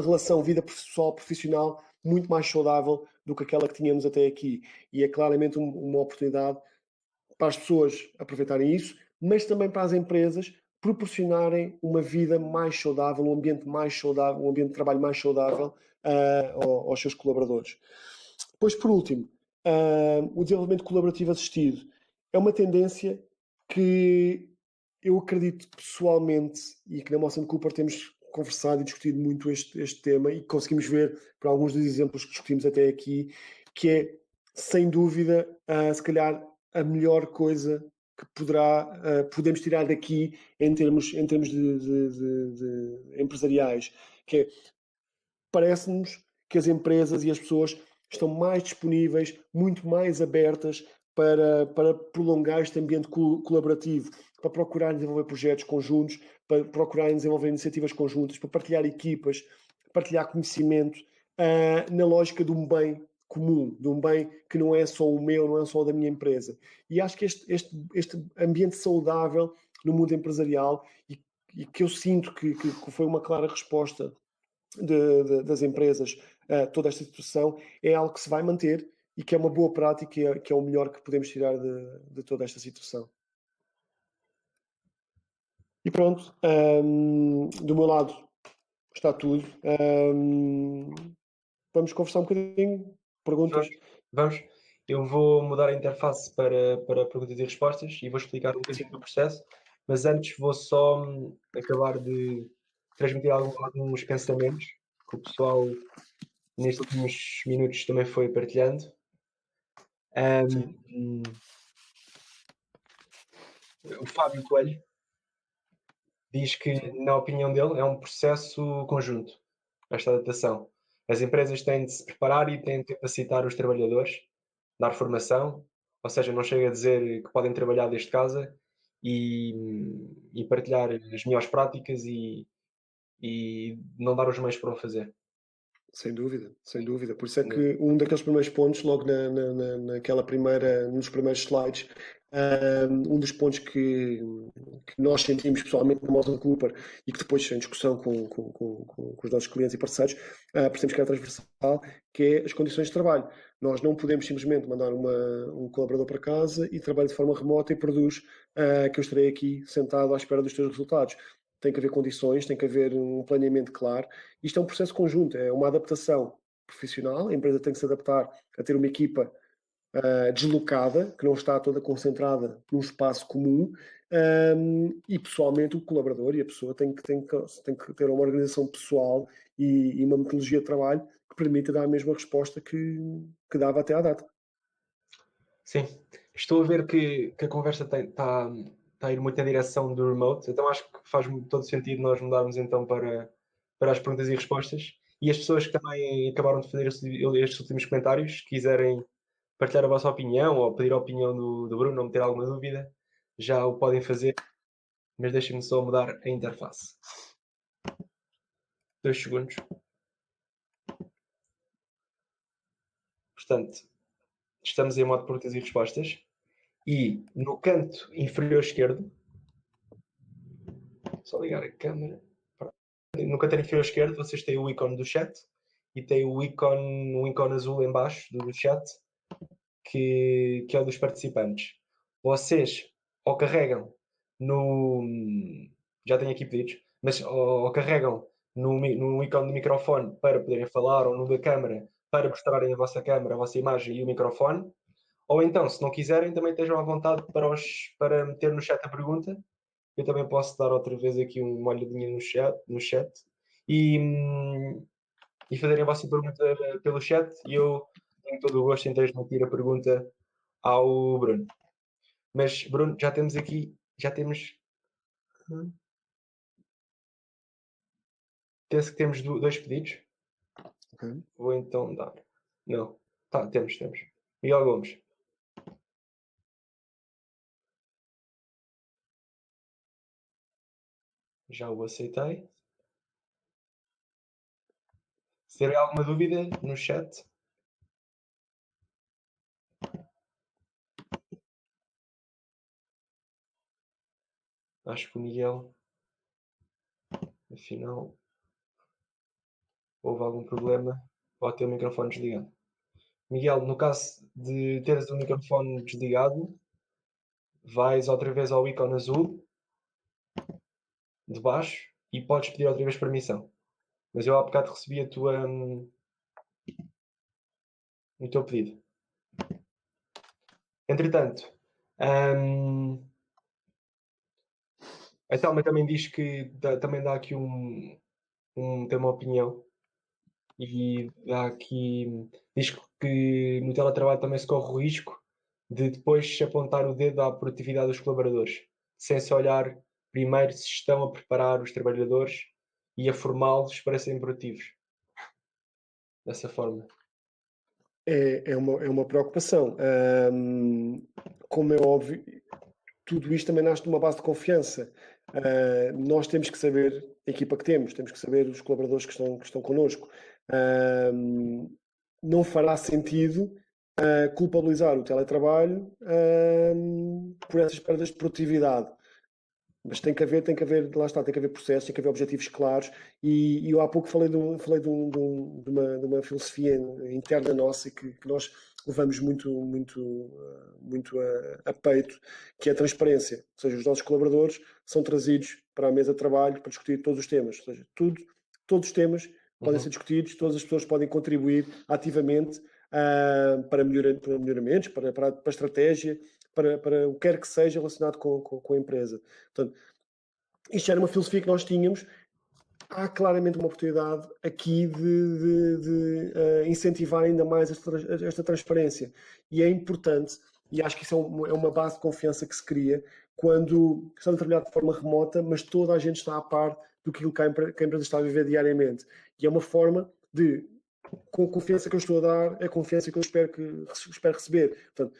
relação vida pessoal profissional muito mais saudável do que aquela que tínhamos até aqui. E é claramente uma oportunidade para as pessoas aproveitarem isso, mas também para as empresas proporcionarem uma vida mais saudável, um ambiente mais saudável, um ambiente de trabalho mais saudável aos seus colaboradores. Depois, por último, o desenvolvimento colaborativo assistido é uma tendência que eu acredito pessoalmente, e que na Moção Cooper temos conversado e discutido muito este tema, e conseguimos ver por alguns dos exemplos que discutimos até aqui, que é, sem dúvida, se calhar a melhor coisa que podemos tirar daqui em termos de empresariais, que é, parece-nos que as empresas e as pessoas estão mais disponíveis, muito mais abertas para prolongar este ambiente colaborativo, para procurar desenvolver projetos conjuntos, para procurar desenvolver iniciativas conjuntas, para partilhar equipas, partilhar conhecimento, na lógica de um bem comum, de um bem que não é só o meu, não é só o da minha empresa. E acho que este ambiente saudável no mundo empresarial, e que eu sinto que foi uma clara resposta das empresas a toda esta situação, é algo que se vai manter e que é uma boa prática, que é o melhor que podemos tirar de toda esta situação. E pronto, do meu lado está tudo. Vamos conversar um bocadinho, perguntas. Vamos. Eu vou mudar a interface para perguntas e respostas e vou explicar um bocadinho do processo, mas antes vou só acabar de transmitir alguns pensamentos que o pessoal nestes últimos minutos também foi partilhando. O Fábio Coelho diz que, na opinião dele, é um processo conjunto, esta adaptação. As empresas têm de se preparar e têm de capacitar os trabalhadores, dar formação, ou seja, não chega a dizer que podem trabalhar desde casa e partilhar as melhores práticas e não dar os meios para o fazer. Sem dúvida, sem dúvida. Por isso é que um daqueles primeiros pontos, logo nos primeiros slides, um dos pontos que nós sentimos pessoalmente no Motion Cooper, e que depois, em discussão com os nossos clientes e parceiros, percebemos que é transversal, que é as condições de trabalho. Nós não podemos simplesmente mandar um colaborador para casa e trabalha de forma remota e produz que eu estarei aqui sentado à espera dos teus resultados. Tem que haver condições, tem que haver um planeamento claro. Isto é um processo conjunto, é uma adaptação profissional. A empresa tem que se adaptar a ter uma equipa deslocada, que não está toda concentrada num espaço comum, e pessoalmente o colaborador e a pessoa tem que ter uma organização pessoal e uma metodologia de trabalho que permita dar a mesma resposta que dava até à data. Sim, estou a ver que a conversa está a ir muito na direção do remote, então acho que faz todo sentido nós mudarmos então para as perguntas e respostas. E as pessoas que também acabaram de fazer estes últimos comentários, quiserem partilhar a vossa opinião ou pedir a opinião do Bruno ou meter alguma dúvida, já o podem fazer. Mas deixem-me só mudar a interface. 2 segundos. Portanto, estamos em modo perguntas e respostas. E no canto inferior esquerdo, só ligar a câmera. No canto inferior esquerdo, vocês têm o ícone do chat e tem um ícone azul em baixo do chat, que é o dos participantes. Vocês ou carregam no... Já tenho aqui pedidos, mas ou carregam no ícone do microfone para poderem falar, ou no da câmera para mostrarem a vossa câmera, a vossa imagem e o microfone. Ou então, se não quiserem, também estejam à vontade para meter no chat a pergunta. Eu também posso dar outra vez aqui uma olhadinha no chat e, e fazerem a vossa pergunta pelo chat, e eu tenho todo o gosto em transmitir a pergunta ao Bruno. Mas, Bruno, já temos penso que temos 2 pedidos. Ok. Vou então dar. Não. Tá, temos. Miguel Gomes. Já o aceitei. Se tiver alguma dúvida no chat. Acho que o Miguel, afinal, houve algum problema ou ter o microfone desligado. Miguel, no caso de teres o microfone desligado, vais outra vez ao ícone azul de baixo e podes pedir outra vez permissão. Mas eu há bocado recebi o teu pedido. Entretanto, a Thelma também diz que também dá aqui tem uma opinião e dá aqui, diz que no teletrabalho também se corre o risco de depois se apontar o dedo à produtividade dos colaboradores, sem se olhar primeiro se estão a preparar os trabalhadores e a formá-los para serem produtivos. Dessa forma. É uma preocupação. Como é óbvio, tudo isto também nasce de uma base de confiança. Nós temos que saber a equipa que temos que saber os colaboradores que estão connosco. Não fará sentido culpabilizar o teletrabalho por essas perdas de produtividade. Mas tem que haver, lá está, tem que haver processos, tem que haver objetivos claros. E eu há pouco falei de uma filosofia interna nossa que nós levamos muito a peito, que é a transparência. Ou seja, os nossos colaboradores são trazidos para a mesa de trabalho para discutir todos os temas. Ou seja, todos os temas podem ser discutidos, todas as pessoas podem contribuir ativamente para melhoramentos, para estratégia, para o que quer que seja relacionado com a empresa. Portanto, isto era uma filosofia que nós tínhamos. Há claramente uma oportunidade aqui de incentivar ainda mais esta transparência. E é importante, e acho que isso é uma base de confiança que se cria quando estamos a trabalhar de forma remota, mas toda a gente está a par do que a empresa está a viver diariamente. E é uma forma de, com a confiança que eu estou a dar, é a confiança que eu espero receber. Portanto,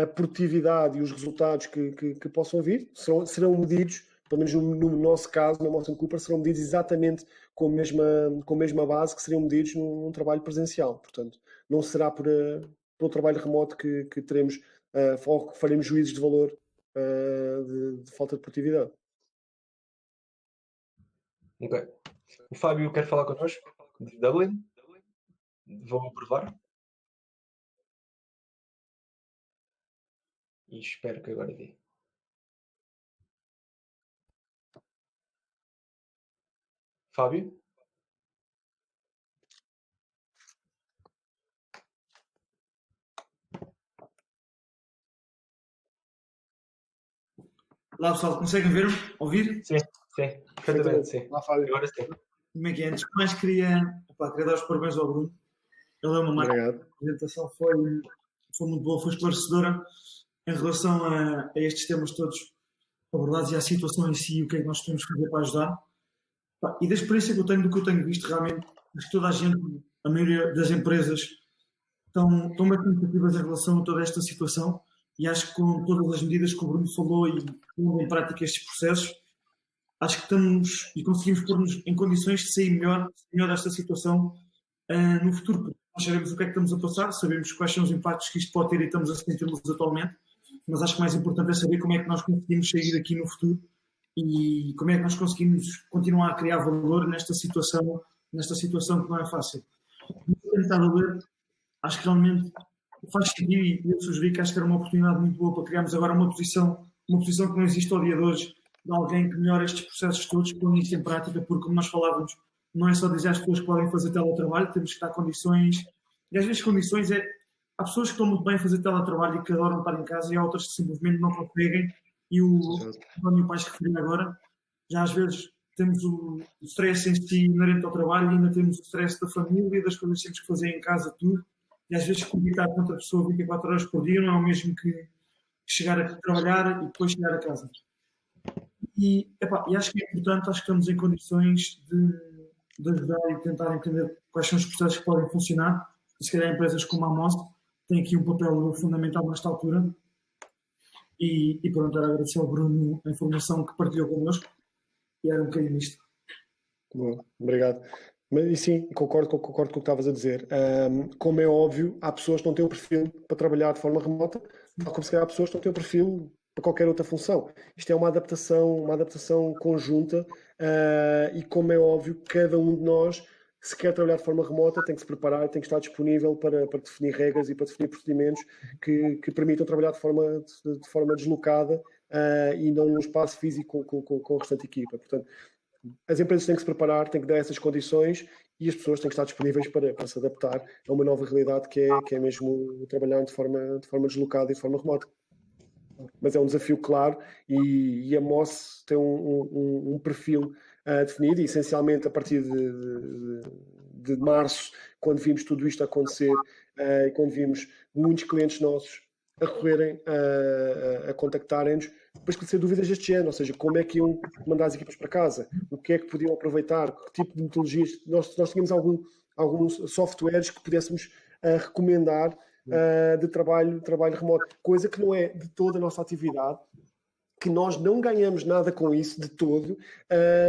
a produtividade e os resultados que possam vir serão medidos, pelo menos no nosso caso, na Molson Cooper, serão medidos exatamente com a mesma base que seriam medidos num trabalho presencial. Portanto, não será por o trabalho remoto que teremos ou que faremos juízos de valor de falta de produtividade. Ok. O Fábio quer falar connosco, de Dublin. Vou aprovar. E espero que agora dê. Fábio? Olá pessoal, conseguem ver-me? Ouvir? Sim, perfeitamente, sim. Lá, Fábio. Agora sim. Como é que é? Antes de mais queria dar os parabéns ao Bruno. Ele é uma marca. Obrigado. A apresentação foi muito boa, foi esclarecedora em relação a estes temas todos abordados e à situação em si e o que é que nós podemos fazer para ajudar. E da experiência que eu tenho, do que eu tenho visto realmente, acho que toda a gente, a maioria das empresas, estão bastante ativas em relação a toda esta situação e acho que com todas as medidas que o Bruno falou e pondo em prática estes processos, acho que estamos e conseguimos pôr-nos em condições de sair melhor desta situação no futuro, porque nós sabemos o que é que estamos a passar, sabemos quais são os impactos que isto pode ter e estamos a senti-los atualmente, mas acho que o mais importante é saber como é que nós conseguimos sair daqui no futuro e como é que nós conseguimos continuar a criar valor nesta situação que não é fácil. Tentar ler, acho que realmente faz sentido e eu sugeri que acho que era uma oportunidade muito boa para criarmos agora uma posição que não existe ao dia de hoje, de alguém que melhore estes processos todos, põe isto em prática, porque como nós falávamos, não é só dizer às pessoas que podem fazer teletrabalho, temos que dar condições, e às vezes condições há pessoas que estão muito bem a fazer teletrabalho e que adoram estar em casa e há outras que simplesmente não conseguem, e o António Paes que referiu agora, já às vezes temos o stress em si inerente ao trabalho e ainda temos o stress da família, das coisas que temos que fazer em casa, tudo, e às vezes comunicar com outra pessoa 24 horas por dia não é o mesmo que chegar a trabalhar e depois chegar a casa. E acho que é importante, acho que estamos em condições de ajudar e tentar entender quais são os processos que podem funcionar. E se calhar empresas como a Amos têm aqui um papel fundamental nesta altura. E pronto, era agradecer ao Bruno a informação que partilhou connosco. E era um bocadinho isto. Bom, obrigado. Mas sim, concordo com o que estavas a dizer. Como é óbvio, há pessoas que não têm um perfil para trabalhar de forma remota, tal como se calhar há pessoas que não têm um perfil para qualquer outra função. Isto é uma adaptação conjunta e, como é óbvio, cada um de nós, se quer trabalhar de forma remota, tem que se preparar, tem que estar disponível para definir regras e para definir procedimentos que permitam trabalhar de forma deslocada e não num espaço físico com a restante equipa. Portanto, as empresas têm que se preparar, têm que dar essas condições e as pessoas têm que estar disponíveis para se adaptar a uma nova realidade que é mesmo trabalhar de forma deslocada e de forma remota. Mas é um desafio claro e a Moss tem um perfil definido e essencialmente a partir de março, quando vimos tudo isto acontecer e quando vimos muitos clientes nossos a recorrerem, a contactarem-nos para esclarecer dúvidas deste género, ou seja, como é que iam mandar as equipas para casa, o que é que podiam aproveitar, que tipo de metodologias. Nós tínhamos alguns softwares que pudéssemos recomendar de trabalho remoto, coisa que não é de toda a nossa atividade, que nós não ganhamos nada com isso de todo,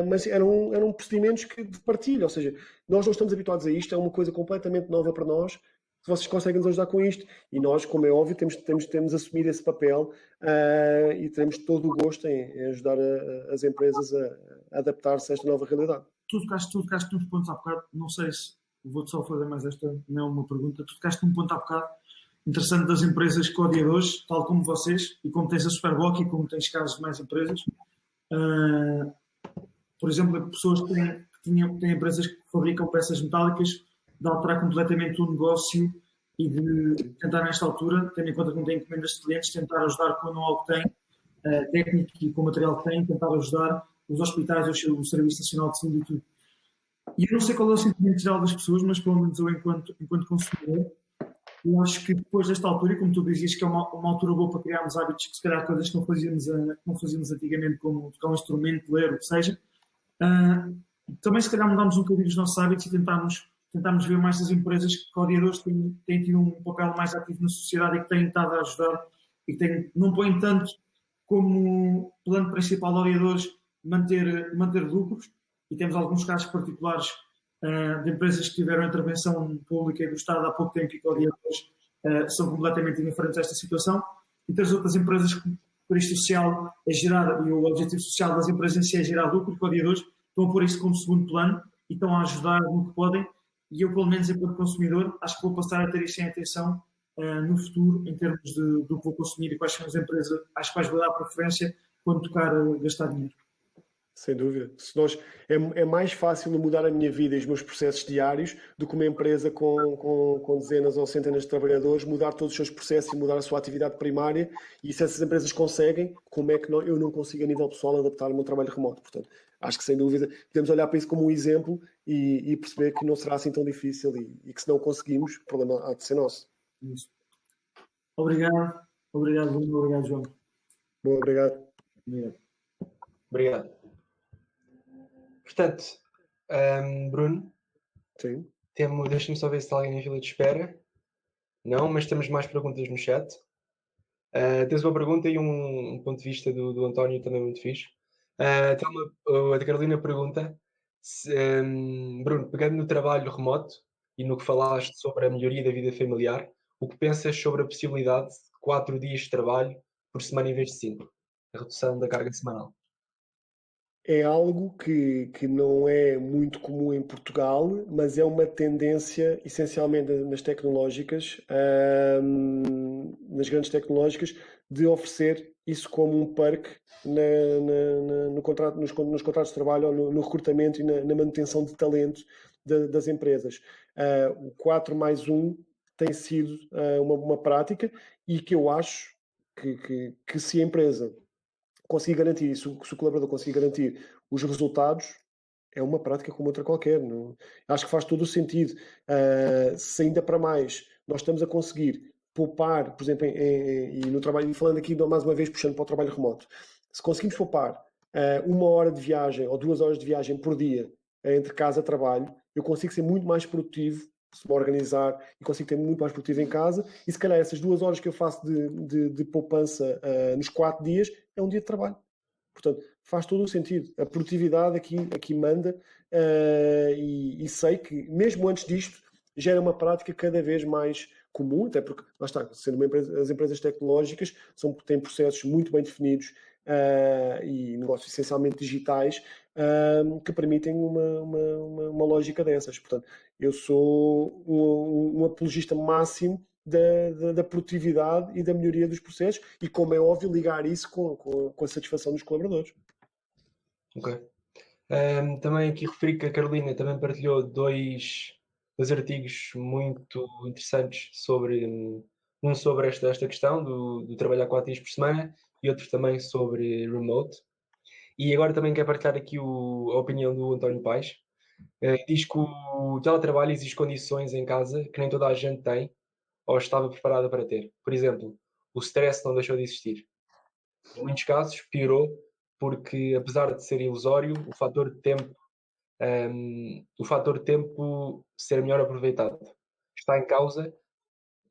mas eram procedimentos de partilha, ou seja, nós não estamos habituados a isto, é uma coisa completamente nova para nós. Se vocês conseguem nos ajudar com isto, e nós, como é óbvio, temos assumido esse papel e temos todo o gosto em ajudar as empresas a adaptar-se a esta nova realidade. Tu tocaste uns pontos há bocado, não sei se vou-te só fazer mais esta, não é uma pergunta, tu tocaste um ponto há bocado interessante das empresas que ao dia de hoje, tal como vocês, e como tens a Superboc e como tens casos de mais empresas, por exemplo, pessoas que têm empresas que fabricam peças metálicas, de alterar completamente o negócio e de tentar, nesta altura, tendo em conta que não têm encomendas de clientes, tentar ajudar com o know-how que têm, técnico e com o material que têm, tentar ajudar os hospitais, o Serviço Nacional de Saúde e tudo. E eu não sei qual é o sentimento geral das pessoas, mas pelo menos eu, enquanto consumidor, eu acho que depois desta altura, e como tu dizias, que é uma altura boa para criarmos hábitos que se calhar coisas que não fazíamos antigamente, como tocar um instrumento, ler, o que seja, também se calhar mudámos um bocadinho os nossos hábitos e tentámos ver mais as empresas que ao dia de hoje têm tido um papel mais ativo na sociedade e que têm estado a ajudar e que não põem tanto como plano principal ao dia de hoje manter lucros, e temos alguns casos particulares de empresas que tiveram intervenção pública e do Estado há pouco tempo e que ao dia de hoje são completamente indiferentes a esta situação, e temos outras empresas que por isto social é gerar, e o objetivo social das empresas em si é gerar lucro, que ao dia de hoje estão a pôr isto como segundo plano e estão a ajudar no que podem, e eu, pelo menos enquanto consumidor, acho que vou passar a ter isto em atenção no futuro, em termos do que vou consumir e quais são as empresas às quais vou dar preferência quando tocar gastar dinheiro. Sem dúvida. É mais fácil mudar a minha vida e os meus processos diários do que uma empresa com dezenas ou centenas de trabalhadores mudar todos os seus processos e mudar a sua atividade primária. E se essas empresas conseguem, como é que eu não consigo, a nível pessoal, adaptar o meu trabalho remoto? Portanto, acho que, sem dúvida, podemos olhar para isso como um exemplo e perceber que não será assim tão difícil e que, se não conseguimos, o problema há de ser nosso. Isso. Obrigado, Bruno. Obrigado, João. Bom, obrigado. Obrigado. Portanto, Bruno, sim. Deixa-me só ver se está alguém na fila de espera. Não, mas temos mais perguntas no chat. Tens uma pergunta e um ponto de vista do António também muito fixe. A Carolina pergunta, Bruno, pegando no trabalho remoto e no que falaste sobre a melhoria da vida familiar, o que pensas sobre a possibilidade de 4 dias de trabalho por semana em vez de 5? A redução da carga semanal. É algo que não é muito comum em Portugal, mas é uma tendência, essencialmente nas tecnológicas, nas grandes tecnológicas, de oferecer isso como um perk no contrato, nos contratos de trabalho, ou no recrutamento e na manutenção de talento das empresas. O 4 mais 1 tem sido uma prática e que eu acho que se a empresa conseguir garantir, se o colaborador conseguir garantir os resultados, é uma prática como outra qualquer. Não? Acho que faz todo o sentido. Se ainda para mais nós estamos a conseguir poupar, por exemplo, e no trabalho, falando aqui mais uma vez, puxando para o trabalho remoto, se conseguimos poupar 1 hora de viagem ou 2 horas de viagem por dia entre casa e trabalho, eu consigo ser muito mais produtivo, se me organizar, e consigo ter muito mais produtivo em casa, e se calhar essas 2 horas que eu faço de poupança nos 4 dias é um dia de trabalho. Portanto, faz todo o sentido. A produtividade aqui manda, e sei que, mesmo antes disto, já era uma prática cada vez mais comum, até porque, lá está, sendo as empresas tecnológicas têm processos muito bem definidos e negócios essencialmente digitais que permitem uma lógica dessas. Portanto, eu sou um apologista máximo da produtividade e da melhoria dos processos e, como é óbvio, ligar isso com a satisfação dos colaboradores. Ok. Também aqui referi que a Carolina também partilhou dois artigos muito interessantes sobre um sobre esta questão do trabalhar 4 dias por semana e outro também sobre remote. E agora também quero partilhar aqui a opinião do António Paes. Diz que o teletrabalho exige condições em casa que nem toda a gente tem ou estava preparada para ter. Por exemplo, o stress não deixou de existir. Em muitos casos, piorou porque, apesar de ser ilusório, o fator de tempo ser melhor aproveitado. Está em causa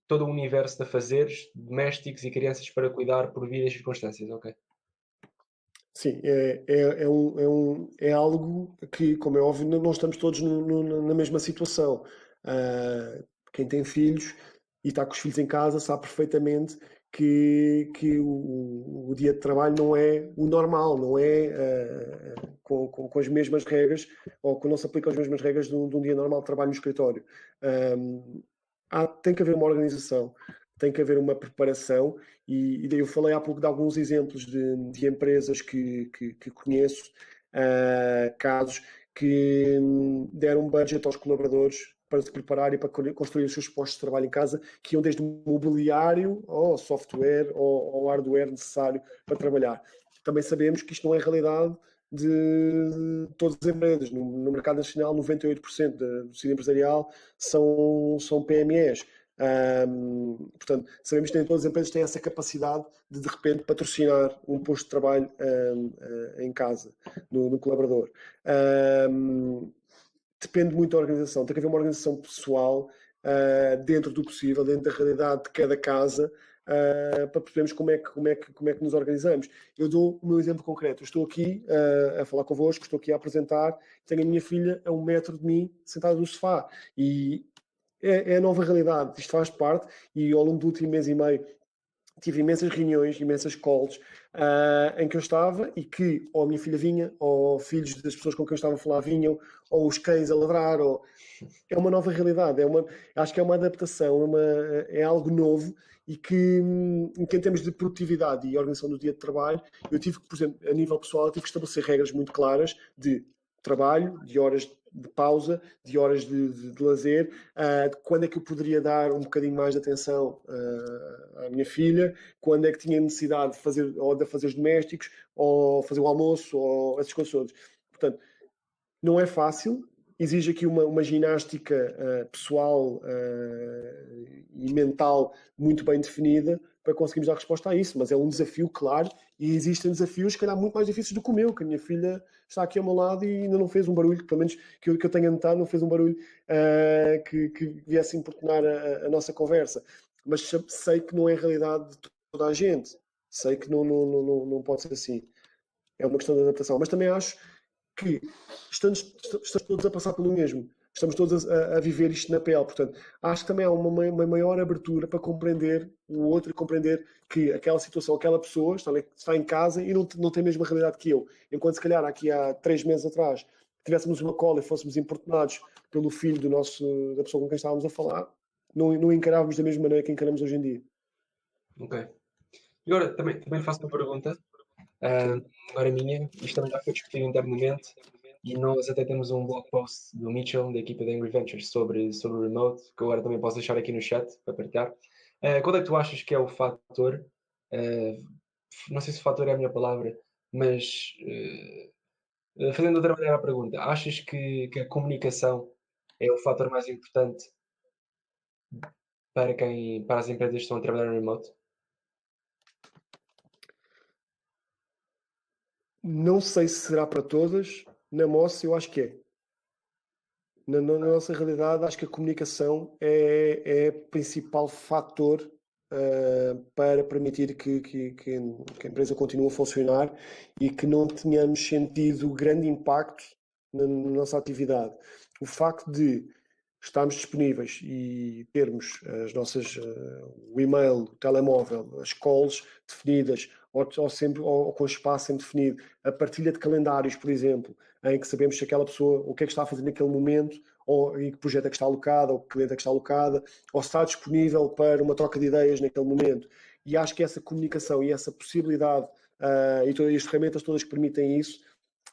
todo o universo de afazeres domésticos e crianças para cuidar por via das circunstâncias, ok? Sim, é algo que, como é óbvio, não estamos todos na mesma situação. Quem tem filhos e está com os filhos em casa sabe perfeitamente que o dia de trabalho não é o normal, não é com as mesmas regras, ou que não se aplicam as mesmas regras de um dia normal de trabalho no escritório. Tem que haver uma organização, tem que haver uma preparação, e daí eu falei há pouco de alguns exemplos de empresas que conheço, casos que deram budget aos colaboradores para se preparar e para construir os seus postos de trabalho em casa, que iam desde o mobiliário ao software ou hardware necessário para trabalhar. Também sabemos que isto não é realidade de todas as empresas. No mercado nacional, 98% do tecido empresarial são PMEs. Portanto, sabemos que nem todas as empresas têm essa capacidade de repente, patrocinar um posto de trabalho em casa, no colaborador. Depende muito da organização. Tem que haver uma organização pessoal dentro do possível, dentro da realidade de cada casa, para percebermos como é que nos organizamos. Eu dou o meu exemplo concreto. Eu estou aqui a falar convosco, estou aqui a apresentar, tenho a minha filha a 1 metro de mim, sentada no sofá. E é a nova realidade. Isto faz parte, e ao longo do último mês e meio tive imensas reuniões, imensas calls, em que eu estava e que ou a minha filha vinha, ou filhos das pessoas com quem eu estava a falar vinham, ou os cães a ladrar. É uma nova realidade. Acho que é uma adaptação, é algo novo, e que em termos de produtividade e organização do dia de trabalho, eu tive que, por exemplo, a nível pessoal, eu tive que estabelecer regras muito claras de trabalho, de horas de pausa, de horas de lazer, de quando é que eu poderia dar um bocadinho mais de atenção à minha filha, quando é que tinha necessidade de fazer, ou de fazer os domésticos, ou fazer o almoço, ou essas coisas todas. Portanto, não é fácil, exige aqui uma ginástica pessoal e mental muito bem definida para conseguirmos dar resposta a isso, mas é um desafio, claro, e existem desafios, se calhar, muito mais difíceis do que o meu, que a minha filha está aqui ao meu lado e ainda não fez um barulho, pelo menos que eu tenha notado, não fez um barulho que viesse importunar a nossa conversa. Mas sei que não é a realidade de toda a gente. Sei que não pode ser assim. É uma questão de adaptação. Mas também acho que estamos todos a passar pelo mesmo. Estamos todos a viver isto na pele. Portanto, acho que também há uma maior abertura para compreender o outro e compreender que aquela situação, aquela pessoa está em casa e não tem a mesma realidade que eu. Enquanto, se calhar, aqui há 3 meses atrás, tivéssemos uma cola e fôssemos importunados pelo filho da pessoa com quem estávamos a falar, não encarávamos da mesma maneira que encaramos hoje em dia. Ok. E agora, também faço uma pergunta. Agora minha. Isto também já foi discutido internamente. E nós até temos um blog post do Mitchell, da equipa da Angry Ventures, sobre o remote, que agora também posso deixar aqui no chat para partilhar. Qual é que tu achas que é o fator? Não sei se o fator é a minha palavra, mas fazendo outra maneira a pergunta, achas que a comunicação é o fator mais importante para as empresas que estão a trabalhar no remote? Não sei se será para todas. Na Moss, eu acho que é. Na nossa realidade, acho que a comunicação é o principal fator para permitir que a empresa continue a funcionar e que não tenhamos sentido grande impacto na nossa atividade. O facto de estarmos disponíveis e termos o e-mail, o telemóvel, as calls definidas ou com espaço sempre definido, a partilha de calendários, por exemplo, em que sabemos se aquela pessoa, o que é que está a fazer naquele momento, ou em que projeto é que está alocado, ou que cliente é que está alocada, ou se está disponível para uma troca de ideias naquele momento. E acho que essa comunicação e essa possibilidade e todas as ferramentas todas que permitem isso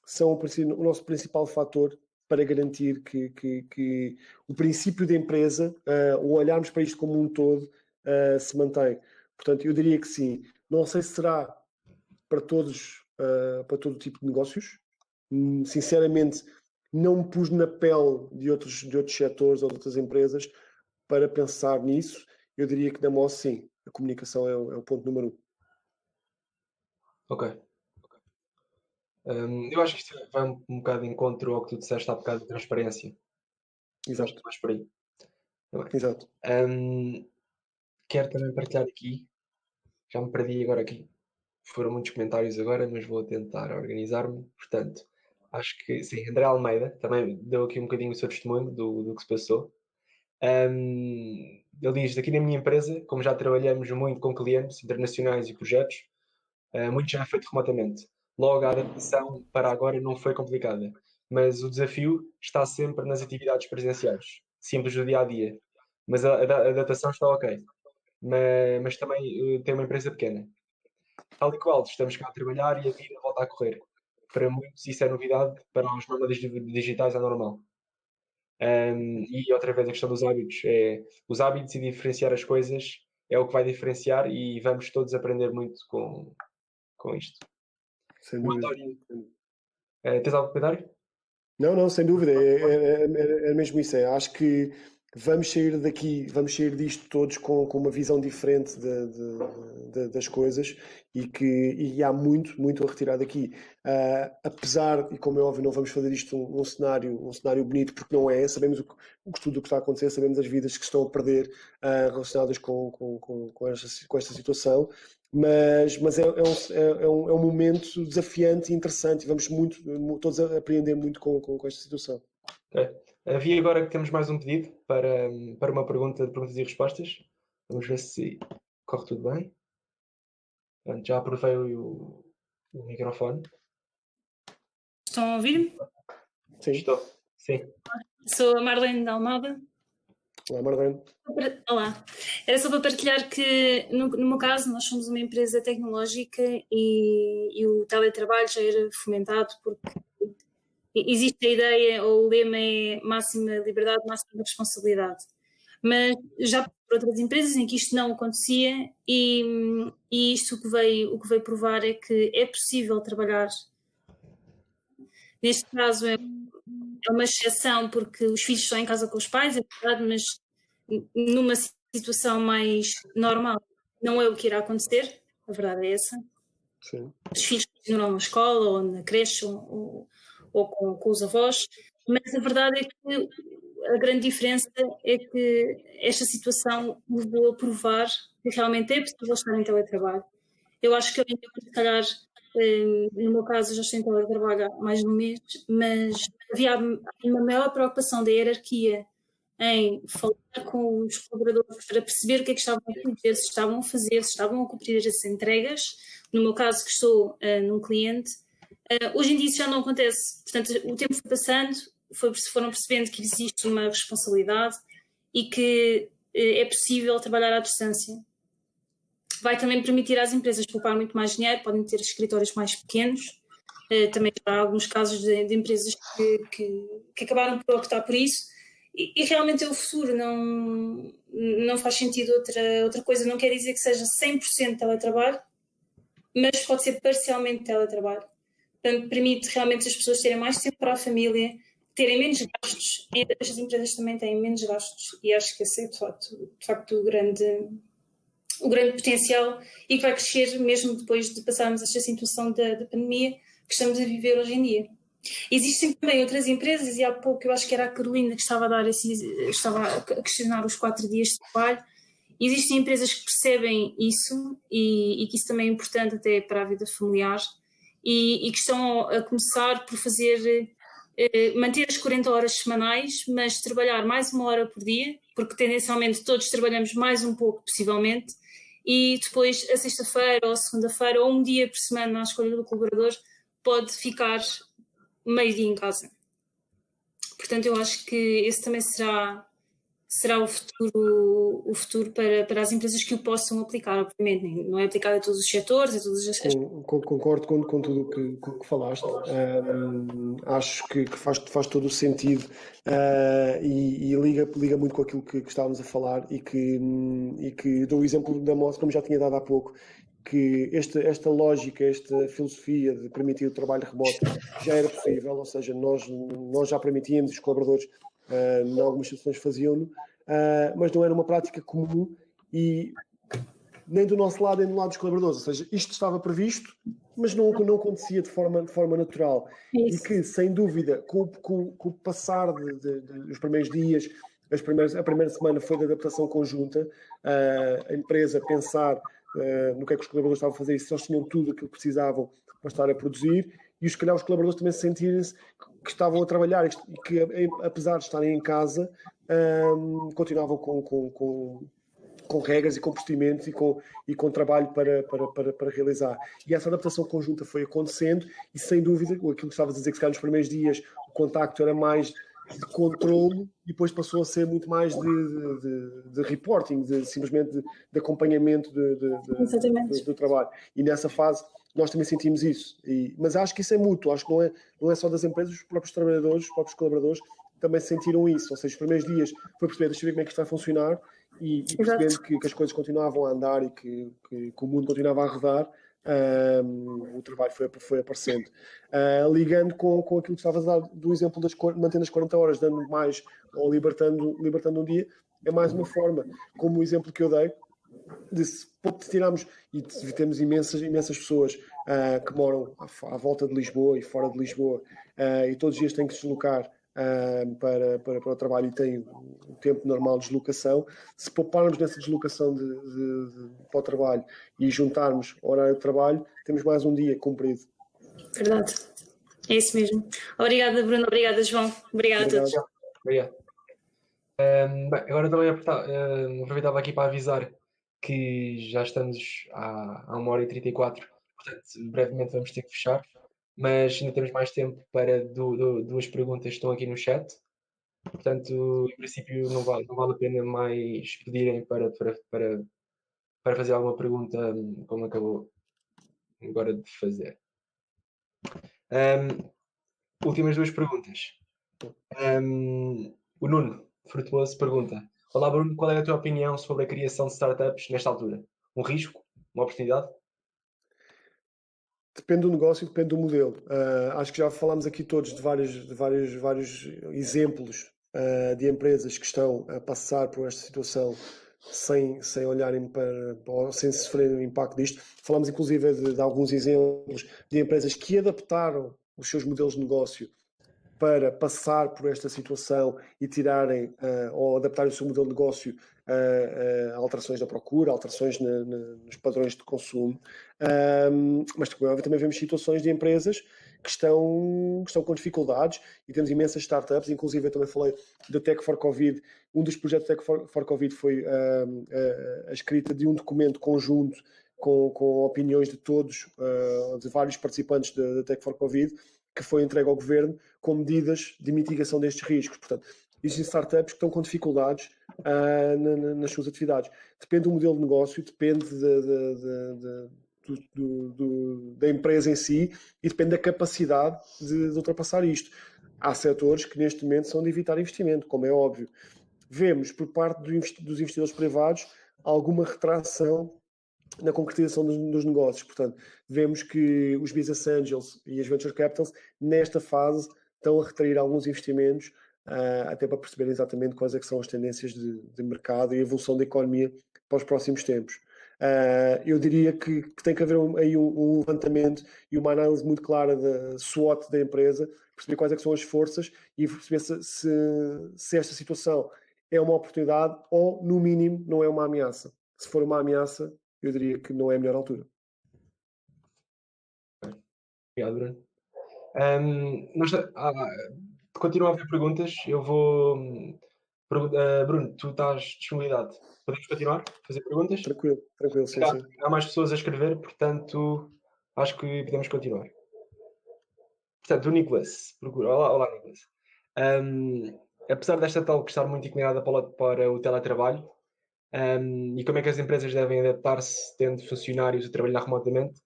são o nosso principal fator para garantir que o princípio da empresa, o olharmos para isto como um todo, se mantém. Portanto, eu diria que sim. Não sei se será para todos, para todo tipo de negócios. Sinceramente, não me pus na pele de outros setores ou de outras empresas para pensar nisso. Eu diria que na MOS, sim, a comunicação é o ponto número 1. Ok. Eu acho que isto vai um bocado de encontro ao que tu disseste há bocado de transparência. Acho Exato. que mais por aí. Tá bem. Exato. Quero também partilhar aqui. Já me perdi agora aqui. Foram muitos comentários agora, mas vou tentar organizar-me. Portanto, acho que sim, André Almeida também deu aqui um bocadinho o seu testemunho do que se passou. Ele diz: aqui na minha empresa, como já trabalhamos muito com clientes internacionais e projetos, muito já é feito remotamente. Logo, a adaptação para agora não foi complicada, mas o desafio está sempre nas atividades presenciais, simples do dia a dia. Mas a adaptação está ok. Mas também tem uma empresa pequena. Tal e qual, estamos cá a trabalhar e a vida volta a correr. Para muitos isso é novidade, para os nómadas digitais é normal. E outra vez a questão dos hábitos. Os hábitos e diferenciar as coisas é o que vai diferenciar e vamos todos aprender muito com isto. Sem O dúvida. António, tens algum comentário? Não, sem dúvida. É mesmo isso. Acho que vamos sair disto todos com uma visão diferente das coisas e há muito a retirar daqui. Apesar, e como é óbvio, não vamos fazer isto um cenário bonito, porque não é. Sabemos tudo o que está a acontecer, sabemos as vidas que estão a perder relacionadas com esta situação. Mas é um momento desafiante e interessante e vamos todos a aprender muito com esta situação. Okay. Vi agora que temos mais um pedido para uma pergunta de perguntas e respostas. Vamos ver se corre tudo bem. Pronto, já aprovei o microfone. Estão a ouvir-me? Sim. Estou. Sim. Sou a Marlene de Almada. Olá, Marlene. Olá. Era só para partilhar que, no meu caso, nós somos uma empresa tecnológica e o teletrabalho já era fomentado porque existe a ideia, ou o lema é máxima liberdade, máxima responsabilidade. Mas já por outras empresas em que isto não acontecia e isto o que veio provar é que é possível trabalhar. Neste caso é uma exceção porque os filhos estão em casa com os pais, é verdade, mas numa situação mais normal não é o que irá acontecer, a verdade é essa. Sim. Os filhos continuam na escola ou na creche ou com os avós, mas a verdade é que a grande diferença é que esta situação levou a provar que realmente é possível estar em teletrabalho. Eu acho que ainda, se calhar, no meu caso, já estou em teletrabalho há mais de um mês, mas havia uma maior preocupação da hierarquia em falar com os colaboradores para perceber o que é que estavam a fazer, se estavam a fazer, se estavam a cumprir as entregas. No meu caso, que estou num cliente, hoje em dia isso já não acontece. Portanto, o tempo foi passando, foram percebendo que existe uma responsabilidade e que é possível trabalhar à distância. Vai também permitir às empresas poupar muito mais dinheiro, podem ter escritórios mais pequenos. Também há alguns casos de empresas que acabaram por optar por isso. E realmente é o futuro, não faz sentido outra coisa. Não quer dizer que seja 100% teletrabalho, mas pode ser parcialmente teletrabalho. Portanto, permite realmente as pessoas terem mais tempo para a família, terem menos gastos. E as empresas também têm menos gastos. E acho que esse é, de facto o grande potencial e que vai crescer mesmo depois de passarmos esta situação da pandemia que estamos a viver hoje em dia. Existem também outras empresas, e há pouco eu acho que era a Carolina que estava a questionar os 4 dias de trabalho. Existem empresas que percebem isso e que isso também é importante até para a vida familiar e que estão a começar por manter as 40 horas semanais, mas trabalhar mais 1 hora por dia, porque tendencialmente todos trabalhamos mais um pouco, possivelmente, e depois a sexta-feira ou a segunda-feira ou um dia por semana à escolha do colaborador pode ficar meio dia em casa. Portanto, eu acho que esse também será o futuro para as empresas que o possam aplicar, obviamente. Não é aplicado a todos os setores, a todas as... Concordo com tudo o que falaste. Acho que faz todo o sentido e liga muito com aquilo que estávamos a falar e que dou o exemplo da Moss, como já tinha dado há pouco, que esta lógica, esta filosofia de permitir o trabalho remoto já era possível, ou seja, nós já permitíamos, os colaboradores em algumas situações faziam-no, mas não era uma prática comum e nem do nosso lado nem do lado dos colaboradores, ou seja, isto estava previsto, mas não acontecia de forma natural. Isso. E que, sem dúvida, com o passar dos primeiros dias, a primeira semana foi de adaptação conjunta, a empresa pensar no que é que os colaboradores estavam a fazer e se eles tinham tudo aquilo que precisavam para estar a produzir, e se calhar os colaboradores também sentirem-se que estavam a trabalhar e que, apesar de estarem em casa, continuavam com regras e com procedimentos e com trabalho para realizar. E essa adaptação conjunta foi acontecendo e, sem dúvida, aquilo que estavas a dizer, que se calhar nos primeiros dias o contacto era mais de controle e depois passou a ser muito mais de reporting, simplesmente de acompanhamento do trabalho. E nessa fase nós também sentimos isso. Mas acho que isso é mútuo, acho que não é só das empresas, os próprios trabalhadores, os próprios colaboradores também sentiram isso. Ou seja, os primeiros dias foi perceber, deixa eu ver como é que isto vai funcionar e percebendo que as coisas continuavam a andar e que o mundo continuava a rodar, o trabalho foi aparecendo. Ligando com aquilo que estavas a dar do exemplo mantendo as 40 horas, dando mais ou libertando um dia, é mais uma forma, como o exemplo que eu dei, de tirarmos, e temos imensas pessoas que moram à volta de Lisboa e fora de Lisboa, e todos os dias têm que se deslocar para o trabalho e têm o tempo normal de deslocação. Se pouparmos nessa deslocação para o trabalho e juntarmos o horário de trabalho, temos mais um dia cumprido. Verdade, é isso mesmo. Obrigada, Bruno, obrigada, João, obrigada a todos. Obrigado. Bem, agora também aproveitava aqui para avisar que já estamos há 1h34, portanto brevemente vamos ter que fechar, mas ainda temos mais tempo para duas perguntas que estão aqui no chat, portanto em princípio não vale a pena mais pedirem para fazer alguma pergunta como acabou agora de fazer. Últimas 2 perguntas. O Nuno Frutuoso pergunta: olá Bruno, qual é a tua opinião sobre a criação de startups nesta altura? Um risco? Uma oportunidade? Depende do negócio e depende do modelo. Acho que já falámos aqui todos de vários exemplos de empresas que estão a passar por esta situação sem olharem ou sem sofrerem o impacto disto. Falámos inclusive de alguns exemplos de empresas que adaptaram os seus modelos de negócio para passar por esta situação e tirarem ou adaptarem o seu modelo de negócio a alterações da procura, alterações nos padrões de consumo. Mas também vemos situações de empresas que estão com dificuldades e temos imensas startups, inclusive eu também falei da Tech for Covid. Um dos projetos da Tech for Covid foi a escrita de um documento conjunto com opiniões de todos, de vários participantes da Tech for Covid, que foi entregue ao governo com medidas de mitigação destes riscos. Portanto, existem startups que estão com dificuldades nas suas atividades. Depende do modelo de negócio, depende da empresa em si e depende da capacidade de ultrapassar isto. Há setores que neste momento são de evitar investimento, como é óbvio. Vemos por parte dos investidores privados alguma retração na concretização dos negócios. Portanto, vemos que os Business Angels e as Venture Capitals, nesta fase, estão a retrair alguns investimentos, até para perceberem exatamente quais é que são as tendências de mercado e a evolução da economia para os próximos tempos. Eu diria que tem que haver aí um levantamento e uma análise muito clara da SWOT da empresa, perceber quais é que são as forças e perceber se esta situação é uma oportunidade ou, no mínimo, não é uma ameaça. Se for uma ameaça, eu diria que não é a melhor altura. Obrigado, Bruno. Continua a haver perguntas. Eu vou... Bruno, tu estás disponibilidade. Podemos continuar a fazer perguntas? Tranquilo, sim. Há mais pessoas a escrever, portanto, acho que podemos continuar. Portanto, o Nicolas procura. Olá Nicolas. Apesar desta tal que estar muito inclinada para o teletrabalho, e como é que as empresas devem adaptar-se tendo funcionários a trabalhar remotamente,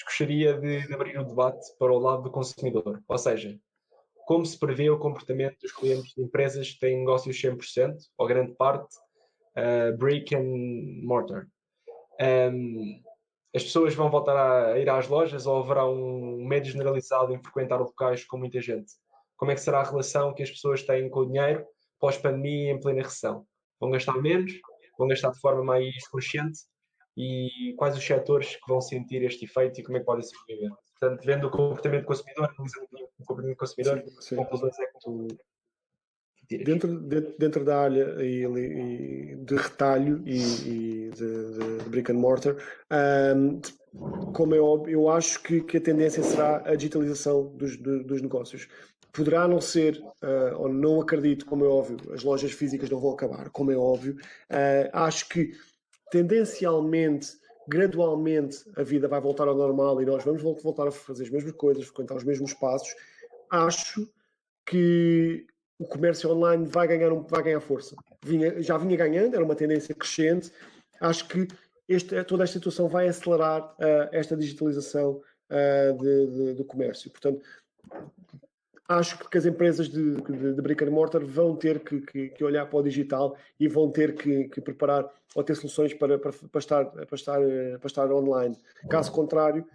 gostaria de abrir o debate para o lado do consumidor. Ou seja, como se prevê o comportamento dos clientes de empresas que têm negócios 100%, ou grande parte, brick and mortar. As pessoas vão voltar a ir às lojas ou haverá um medo generalizado em frequentar locais com muita gente? Como é que será a relação que as pessoas têm com o dinheiro pós-pandemia e em plena recessão? Vão gastar menos? Vão gastar de forma mais consciente? E quais os setores que vão sentir este efeito e como é que podem sobreviver? Portanto, vendo o comportamento do consumidor, analisando o comportamento do consumidor, sim. conclusões é que tu tiras? Dentro da área de retalho e de brick and mortar, como é óbvio, eu acho que a tendência será a digitalização dos negócios. Poderá não ser, ou não acredito, como é óbvio, as lojas físicas não vão acabar, como é óbvio. Acho que tendencialmente, gradualmente, a vida vai voltar ao normal e nós vamos voltar a fazer as mesmas coisas, frequentar os mesmos passos. Acho que o comércio online vai ganhar força. Já vinha ganhando, era uma tendência crescente. Acho que toda esta situação vai acelerar esta digitalização do comércio. Portanto, acho que as empresas de brick and mortar vão ter que olhar para o digital e vão ter que preparar ou ter soluções para estar online. Caso contrário,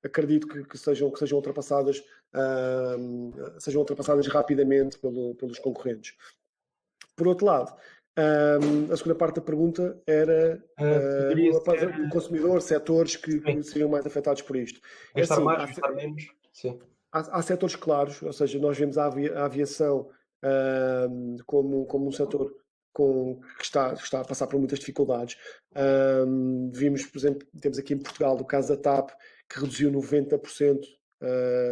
acredito que sejam ultrapassadas rapidamente pelos concorrentes. Por outro lado, a segunda parte da pergunta era o consumidor, setores que seriam mais afetados por isto. Gastar mais, gastar menos? Sim. Há setores claros, ou seja, nós vemos a aviação como um setor que está a passar por muitas dificuldades. Vimos, por exemplo, temos aqui em Portugal o caso da TAP, que reduziu 90%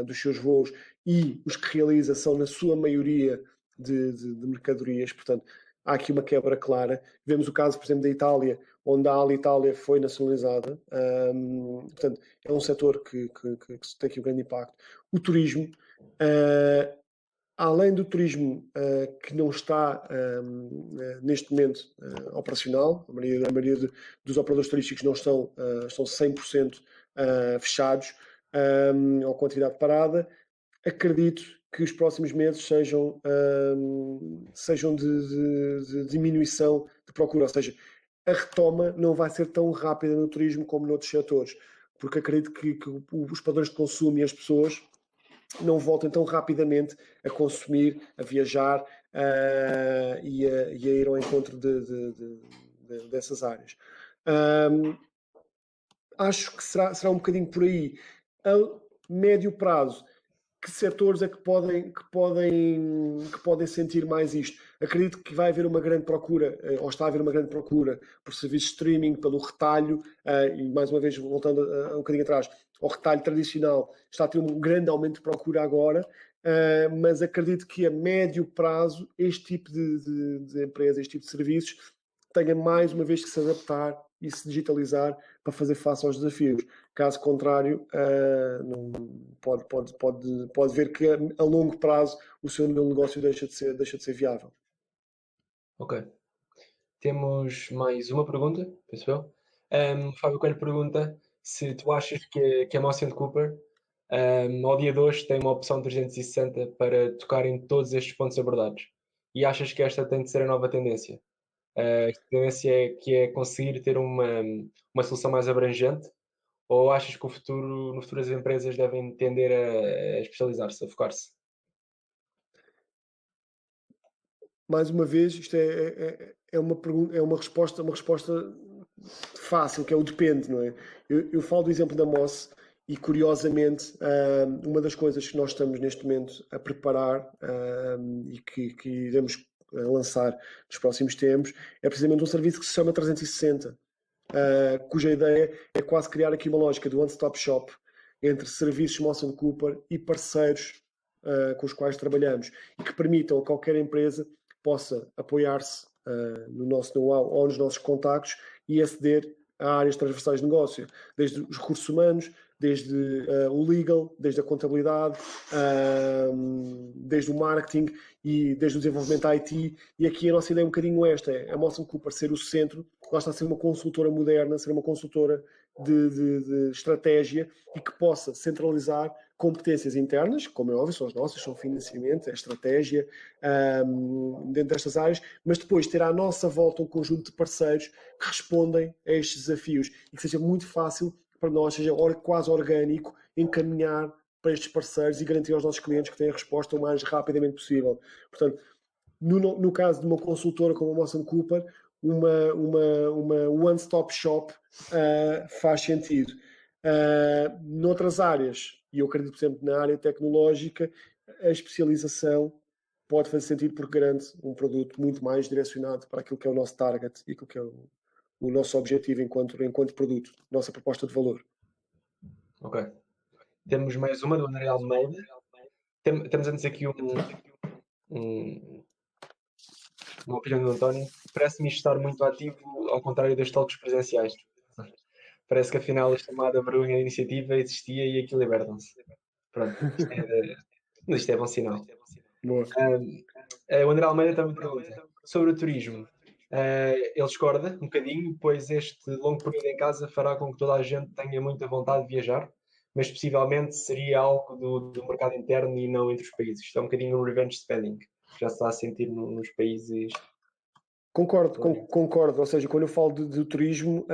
dos seus voos e os que realiza são, na sua maioria, de mercadorias. Portanto, há aqui uma quebra clara. Vemos o caso, por exemplo, da Itália, onde a Alitalia foi nacionalizada. Portanto, é um setor que tem aqui um grande impacto. O turismo, além do turismo que não está neste momento operacional, a maioria dos operadores turísticos não estão 100% fechados, ou com atividade parada, acredito que os próximos meses sejam de diminuição de procura, ou seja, a retoma não vai ser tão rápida no turismo como noutros setores, porque acredito que os padrões de consumo e as pessoas não voltem tão rapidamente a consumir, a viajar e a ir ao encontro dessas áreas. Acho que será um bocadinho por aí. A médio prazo, que setores é que podem sentir mais isto? Acredito que vai haver uma grande procura, ou está a haver uma grande procura por serviços de streaming, pelo retalho, e mais uma vez, voltando um bocadinho atrás, ao retalho tradicional, está a ter um grande aumento de procura agora, mas acredito que a médio prazo este tipo de empresa, este tipo de serviços, tenha mais uma vez que se adaptar e se digitalizar para fazer face aos desafios. Caso contrário, pode ver que a longo prazo o seu negócio deixa de ser viável. Ok. Temos mais uma pergunta, penso eu. Fábio Coelho pergunta se tu achas que a Motion Cooper, ao dia de hoje, tem uma opção 360 para tocar em todos estes pontos abordados. E achas que esta tem de ser a nova tendência? A tendência é conseguir ter uma solução mais abrangente? Ou achas que no futuro as empresas devem tender a especializar-se, a focar-se? Mais uma vez, isto é uma resposta fácil, que é o depende, não é? Eu falo do exemplo da Moss e, curiosamente, uma das coisas que nós estamos neste momento a preparar e que iremos lançar nos próximos tempos é precisamente um serviço que se chama 360, cuja ideia é quase criar aqui uma lógica de one-stop shop entre serviços Motion Cooper e parceiros com os quais trabalhamos e que permitam a qualquer empresa possa apoiar-se no nosso know-how ou nos nossos contactos e aceder a áreas transversais de negócio, desde os recursos humanos, desde o legal, desde a contabilidade, desde o marketing e desde o desenvolvimento IT. E aqui a nossa ideia é um bocadinho esta, é a Motion Cooper ser o centro, lá está a ser uma consultora moderna, ser uma consultora de estratégia e que possa centralizar competências internas, como é óbvio, são as nossas, são financiamento, é estratégia, dentro destas áreas, mas depois ter à nossa volta um conjunto de parceiros que respondem a estes desafios e que seja muito fácil para nós, seja quase orgânico, encaminhar para estes parceiros e garantir aos nossos clientes que têm a resposta o mais rapidamente possível. Portanto, no caso de uma consultora como a Motion Cooper, uma one-stop shop faz sentido. Noutras áreas, e eu acredito, por exemplo, na área tecnológica, a especialização pode fazer sentido porque garante um produto muito mais direcionado para aquilo que é o nosso target e aquilo que é o nosso objetivo enquanto produto, nossa proposta de valor. Ok. Temos mais uma do André Almeida. Temos antes aqui uma opinião do António. Parece-me estar muito ativo, ao contrário das talks presenciais. Parece que afinal a chamada vergonha da iniciativa existia e aqui libertam-se. Pronto, isto é bom sinal. Boa. O André Almeida também pergunta sobre o turismo. Ele discorda um bocadinho, pois este longo período em casa fará com que toda a gente tenha muita vontade de viajar, mas possivelmente seria algo do mercado interno e não entre os países. Isto é um bocadinho um revenge spending, já se está a sentir nos países. Concordo. Ou seja, quando eu falo de turismo,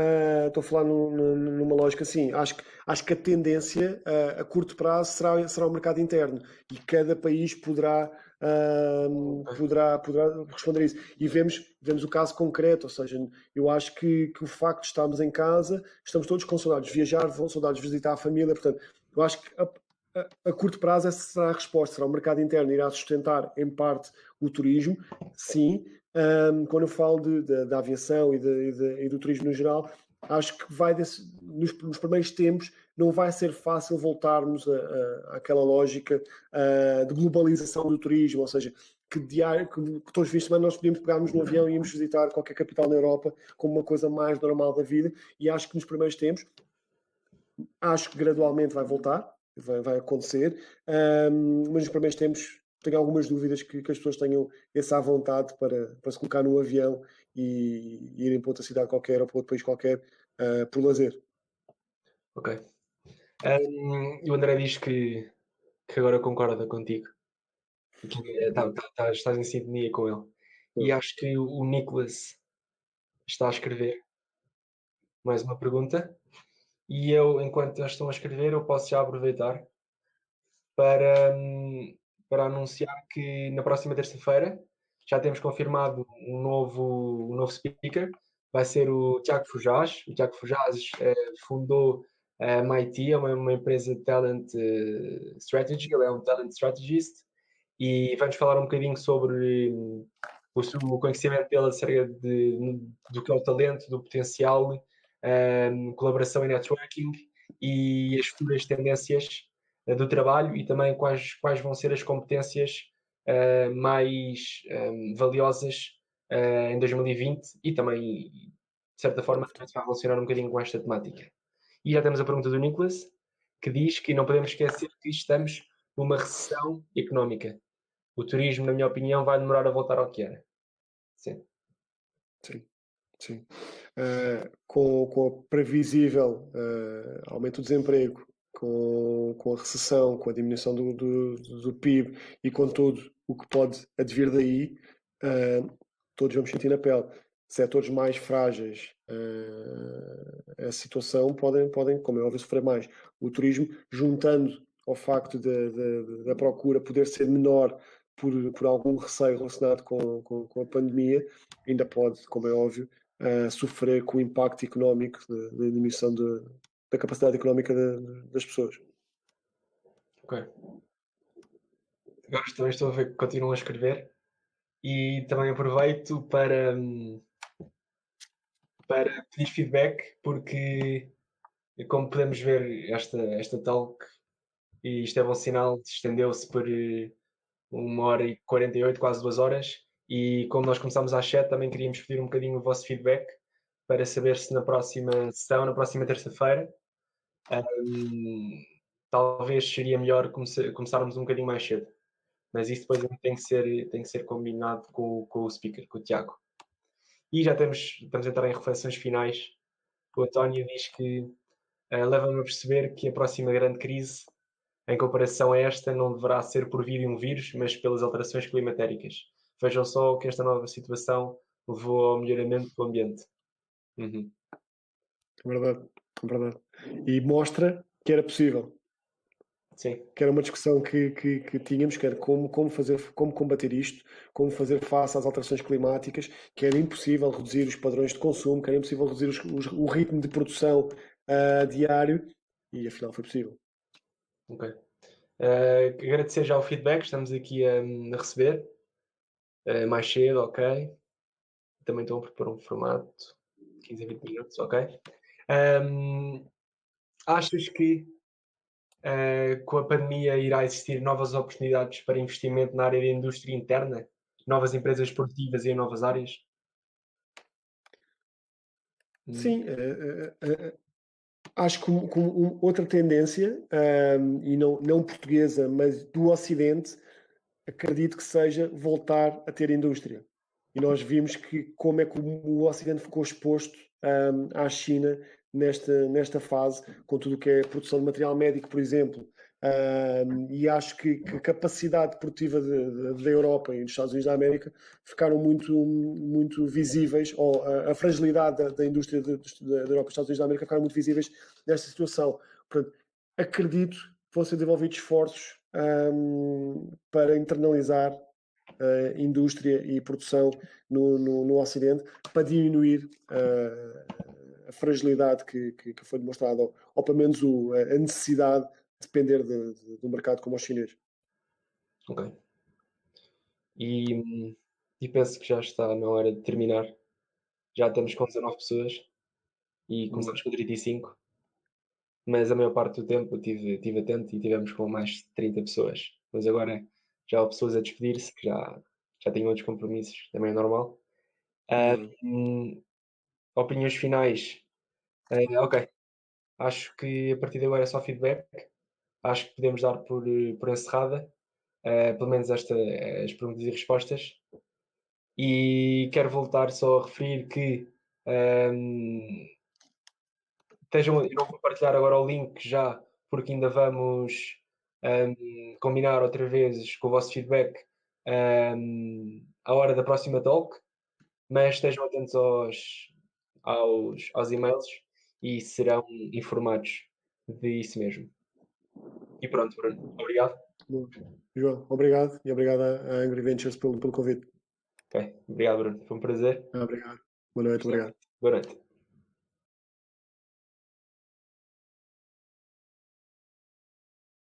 estou a falar numa lógica assim. Acho que a tendência a curto prazo será o mercado interno e cada país poderá responder a isso. E vemos o caso concreto, ou seja, eu acho que o facto de estarmos em casa, estamos todos com saudades de viajar, saudades de visitar a família, portanto, eu acho que a curto prazo essa será a resposta, será o mercado interno, irá sustentar em parte o turismo, sim. Quando eu falo da aviação e do turismo no geral, acho que nos primeiros tempos não vai ser fácil voltarmos àquela lógica de globalização do turismo, ou seja, que todos os fins de semana nós podíamos pegarmos no avião e íamos visitar qualquer capital na Europa como uma coisa mais normal da vida, e acho que nos primeiros tempos, acho que gradualmente vai voltar, vai acontecer, mas nos primeiros tempos tenho algumas dúvidas que as pessoas tenham essa vontade para se colocar num avião e irem para outra cidade qualquer ou para outro país qualquer por lazer. Ok. E o André diz que agora concorda contigo. Estás em sintonia com ele. E acho que o Nicholas está a escrever mais uma pergunta. E eu, enquanto eles estão a escrever, eu posso já aproveitar para anunciar que na próxima terça-feira já temos confirmado um novo speaker. Vai ser o Tiago Fujás. O Tiago Fujás fundou A MIT é uma empresa de talent strategy, ele é um talent strategist, e vamos falar um bocadinho sobre o conhecimento dele acerca do que é o talento, do potencial, colaboração e networking e as futuras tendências do trabalho e também quais vão ser as competências mais valiosas em 2020 e também, de certa forma, também se vai relacionar um bocadinho com esta temática. E já temos a pergunta do Nicholas, que diz que não podemos esquecer que estamos numa recessão económica. O turismo, na minha opinião, vai demorar a voltar ao que era. Sim. Sim, sim. Com o previsível aumento do desemprego, com a recessão, com a diminuição do PIB e com tudo o que pode advir daí, todos vamos sentir na pele. Setores mais frágeis, a situação podem, como é óbvio, sofrer mais. O turismo, juntando ao facto da procura poder ser menor por algum receio relacionado com a pandemia, ainda pode, como é óbvio, sofrer com o impacto económico da diminuição da capacidade económica das pessoas. Ok. Agora também estou a ver que continuam a escrever e também aproveito para pedir feedback, porque como podemos ver esta talk, e isto é bom sinal, estendeu-se por 1h48, quase 2 horas, e como nós começámos às 7, também queríamos pedir um bocadinho o vosso feedback para saber se na próxima sessão, na próxima terça-feira, talvez seria melhor começarmos um bocadinho mais cedo. Mas isso depois tem que ser combinado com o speaker, com o Tiago. E já estamos a entrar em reflexões finais. O António diz que leva-me a perceber que a próxima grande crise, em comparação a esta, não deverá ser por vir de um vírus, mas pelas alterações climatéricas. Vejam só que esta nova situação levou ao melhoramento do ambiente. Uhum. Verdade, verdade. E mostra que era possível. Sim. Que era uma discussão que tínhamos, que era como combater isto, como fazer face às alterações climáticas, que era impossível reduzir os padrões de consumo, que era impossível reduzir o ritmo de produção diário, e afinal foi possível. Ok. Agradecer já o feedback, estamos aqui a receber mais cedo, ok. Também estão a propor um formato 15 a 20 minutos, ok. Achas que com a pandemia irá existir novas oportunidades para investimento na área da indústria interna? Novas empresas produtivas e em novas áreas? Sim, acho que outra tendência, e não portuguesa, mas do Ocidente, acredito que seja voltar a ter indústria. E nós vimos como é que o Ocidente ficou exposto à China nesta fase, com tudo o que é produção de material médico, por exemplo. E acho que a capacidade produtiva da Europa e dos Estados Unidos da América ficaram muito visíveis, ou a fragilidade da indústria da Europa e dos Estados Unidos da América ficaram muito visíveis nesta situação. Portanto, acredito que vão ser desenvolvidos esforços para internalizar indústria e produção no Ocidente, para diminuir a fragilidade que foi demonstrada, ou pelo menos a necessidade de depender do mercado como o chinês. Ok. E penso que já está na hora de terminar. Já estamos com 19 pessoas e começamos com 35, mas a maior parte do tempo eu estive atento e tivemos com mais de 30 pessoas. Mas agora já há pessoas a despedir-se que já têm outros compromissos, também é normal. Opiniões finais. Ok. Acho que a partir de agora é só feedback. Acho que podemos dar por encerrada, pelo menos as perguntas e respostas. E quero voltar só a referir que eu não vou partilhar agora o link já, porque ainda vamos combinar outra vez com o vosso feedback à hora da próxima talk, mas estejam atentos aos e-mails e serão informados disso mesmo. E pronto, Bruno, obrigado. João, obrigado, e obrigado à Angry Ventures pelo convite. Ok, obrigado, Bruno, foi um prazer. Obrigado. Boa noite, obrigado. Boa noite.